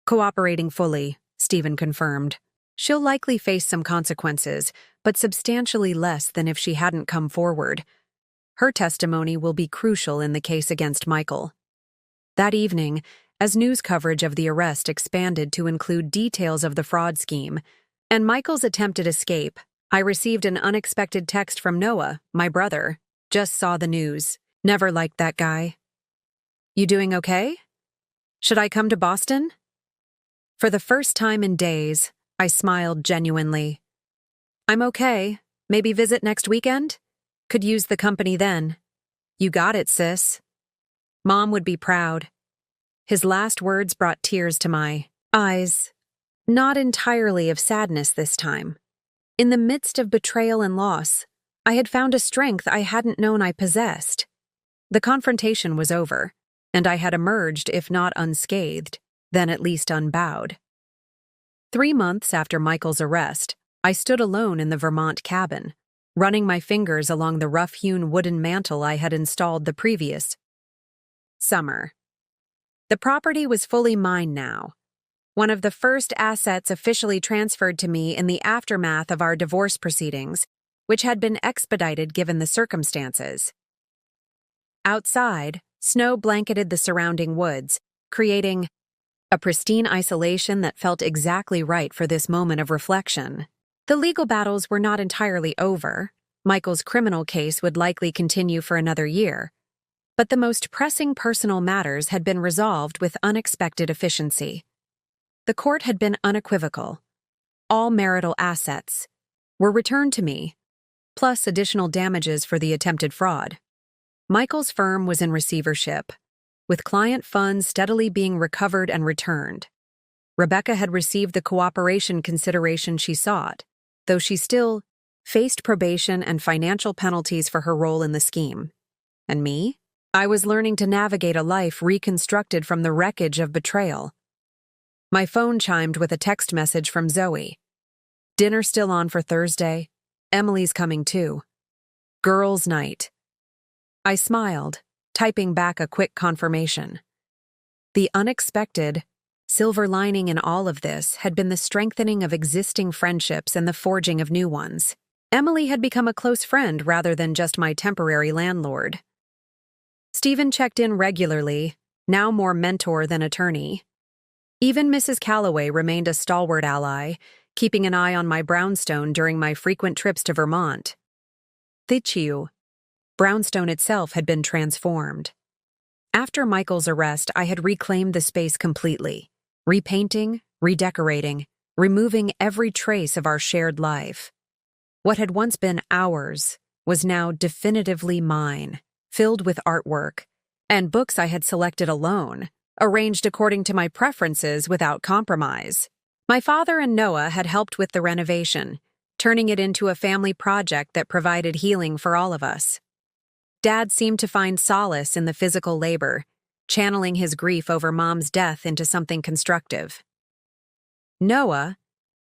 "Cooperating fully," Stephen confirmed. "She'll likely face some consequences, but substantially less than if she hadn't come forward. Her testimony will be crucial in the case against Michael." That evening, as news coverage of the arrest expanded to include details of the fraud scheme and Michael's attempted escape, I received an unexpected text from Noah, my brother. "Just saw the news. Never liked that guy. You doing okay? Should I come to Boston?" For the first time in days, I smiled genuinely. "I'm okay. Maybe visit next weekend? Could use the company then." "You got it, sis. Mom would be proud." His last words brought tears to my eyes, not entirely of sadness this time. In the midst of betrayal and loss, I had found a strength I hadn't known I possessed. The confrontation was over, and I had emerged, if not unscathed, then at least unbowed. 3 months after Michael's arrest, I stood alone in the Vermont cabin, running my fingers along the rough-hewn wooden mantel I had installed the previous summer. The property was fully mine now, one of the first assets officially transferred to me in the aftermath of our divorce proceedings, which had been expedited given the circumstances. Outside, snow blanketed the surrounding woods, creating a pristine isolation that felt exactly right for this moment of reflection. The legal battles were not entirely over. Michael's criminal case would likely continue for another year. But the most pressing personal matters had been resolved with unexpected efficiency. The court had been unequivocal. All marital assets were returned to me, plus additional damages for the attempted fraud. Michael's firm was in receivership, with client funds steadily being recovered and returned. Rebecca had received the cooperation consideration she sought, though she still faced probation and financial penalties for her role in the scheme. And me? I was learning to navigate a life reconstructed from the wreckage of betrayal. My phone chimed with a text message from Zoe. Dinner still on for Thursday. Emily's coming too. Girls' night. I smiled, typing back a quick confirmation. The unexpected silver lining in all of this had been the strengthening of existing friendships and the forging of new ones. Emily had become a close friend rather than just my temporary landlord. Stephen checked in regularly, now more mentor than attorney. Even Mrs. Calloway remained a stalwart ally, keeping an eye on my brownstone during my frequent trips to Vermont. The brownstone itself had been transformed. After Michael's arrest, I had reclaimed the space completely, repainting, redecorating, removing every trace of our shared life. What had once been ours was now definitively mine, filled with artwork, and books I had selected alone, arranged according to my preferences without compromise. My father and Noah had helped with the renovation, turning it into a family project that provided healing for all of us. Dad seemed to find solace in the physical labor, channeling his grief over Mom's death into something constructive. Noah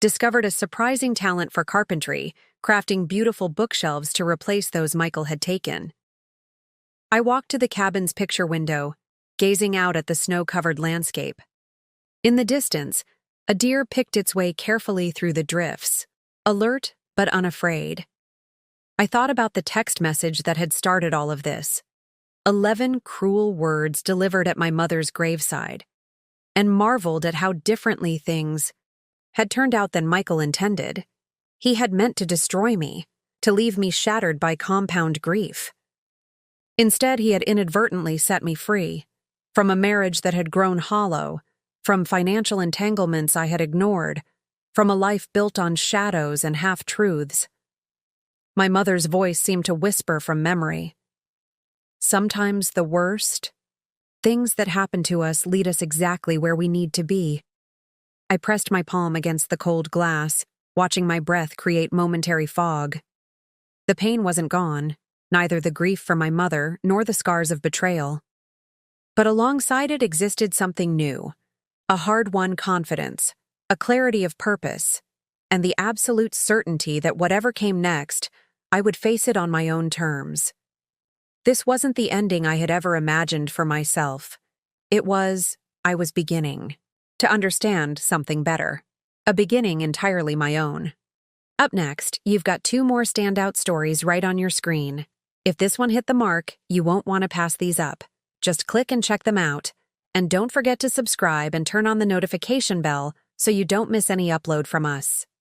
discovered a surprising talent for carpentry, crafting beautiful bookshelves to replace those Michael had taken. I walked to the cabin's picture window, gazing out at the snow-covered landscape. In the distance, a deer picked its way carefully through the drifts, alert but unafraid. I thought about the text message that had started all of this. 11 cruel words delivered at my mother's graveside, and marveled at how differently things had turned out than Michael intended. He had meant to destroy me, to leave me shattered by compound grief. Instead, he had inadvertently set me free, from a marriage that had grown hollow, from financial entanglements I had ignored, from a life built on shadows and half-truths. My mother's voice seemed to whisper from memory. Sometimes the worst things that happen to us lead us exactly where we need to be. I pressed my palm against the cold glass, watching my breath create momentary fog. The pain wasn't gone, neither the grief for my mother nor the scars of betrayal. But alongside it existed something new, a hard-won confidence, a clarity of purpose, and the absolute certainty that whatever came next, I would face it on my own terms. This wasn't the ending I had ever imagined for myself. I was beginning to understand something better, a beginning entirely my own. Up next, you've got 2 more standout stories right on your screen. If this one hit the mark, you won't want to pass these up. Just click and check them out. And don't forget to subscribe and turn on the notification bell so you don't miss any upload from us.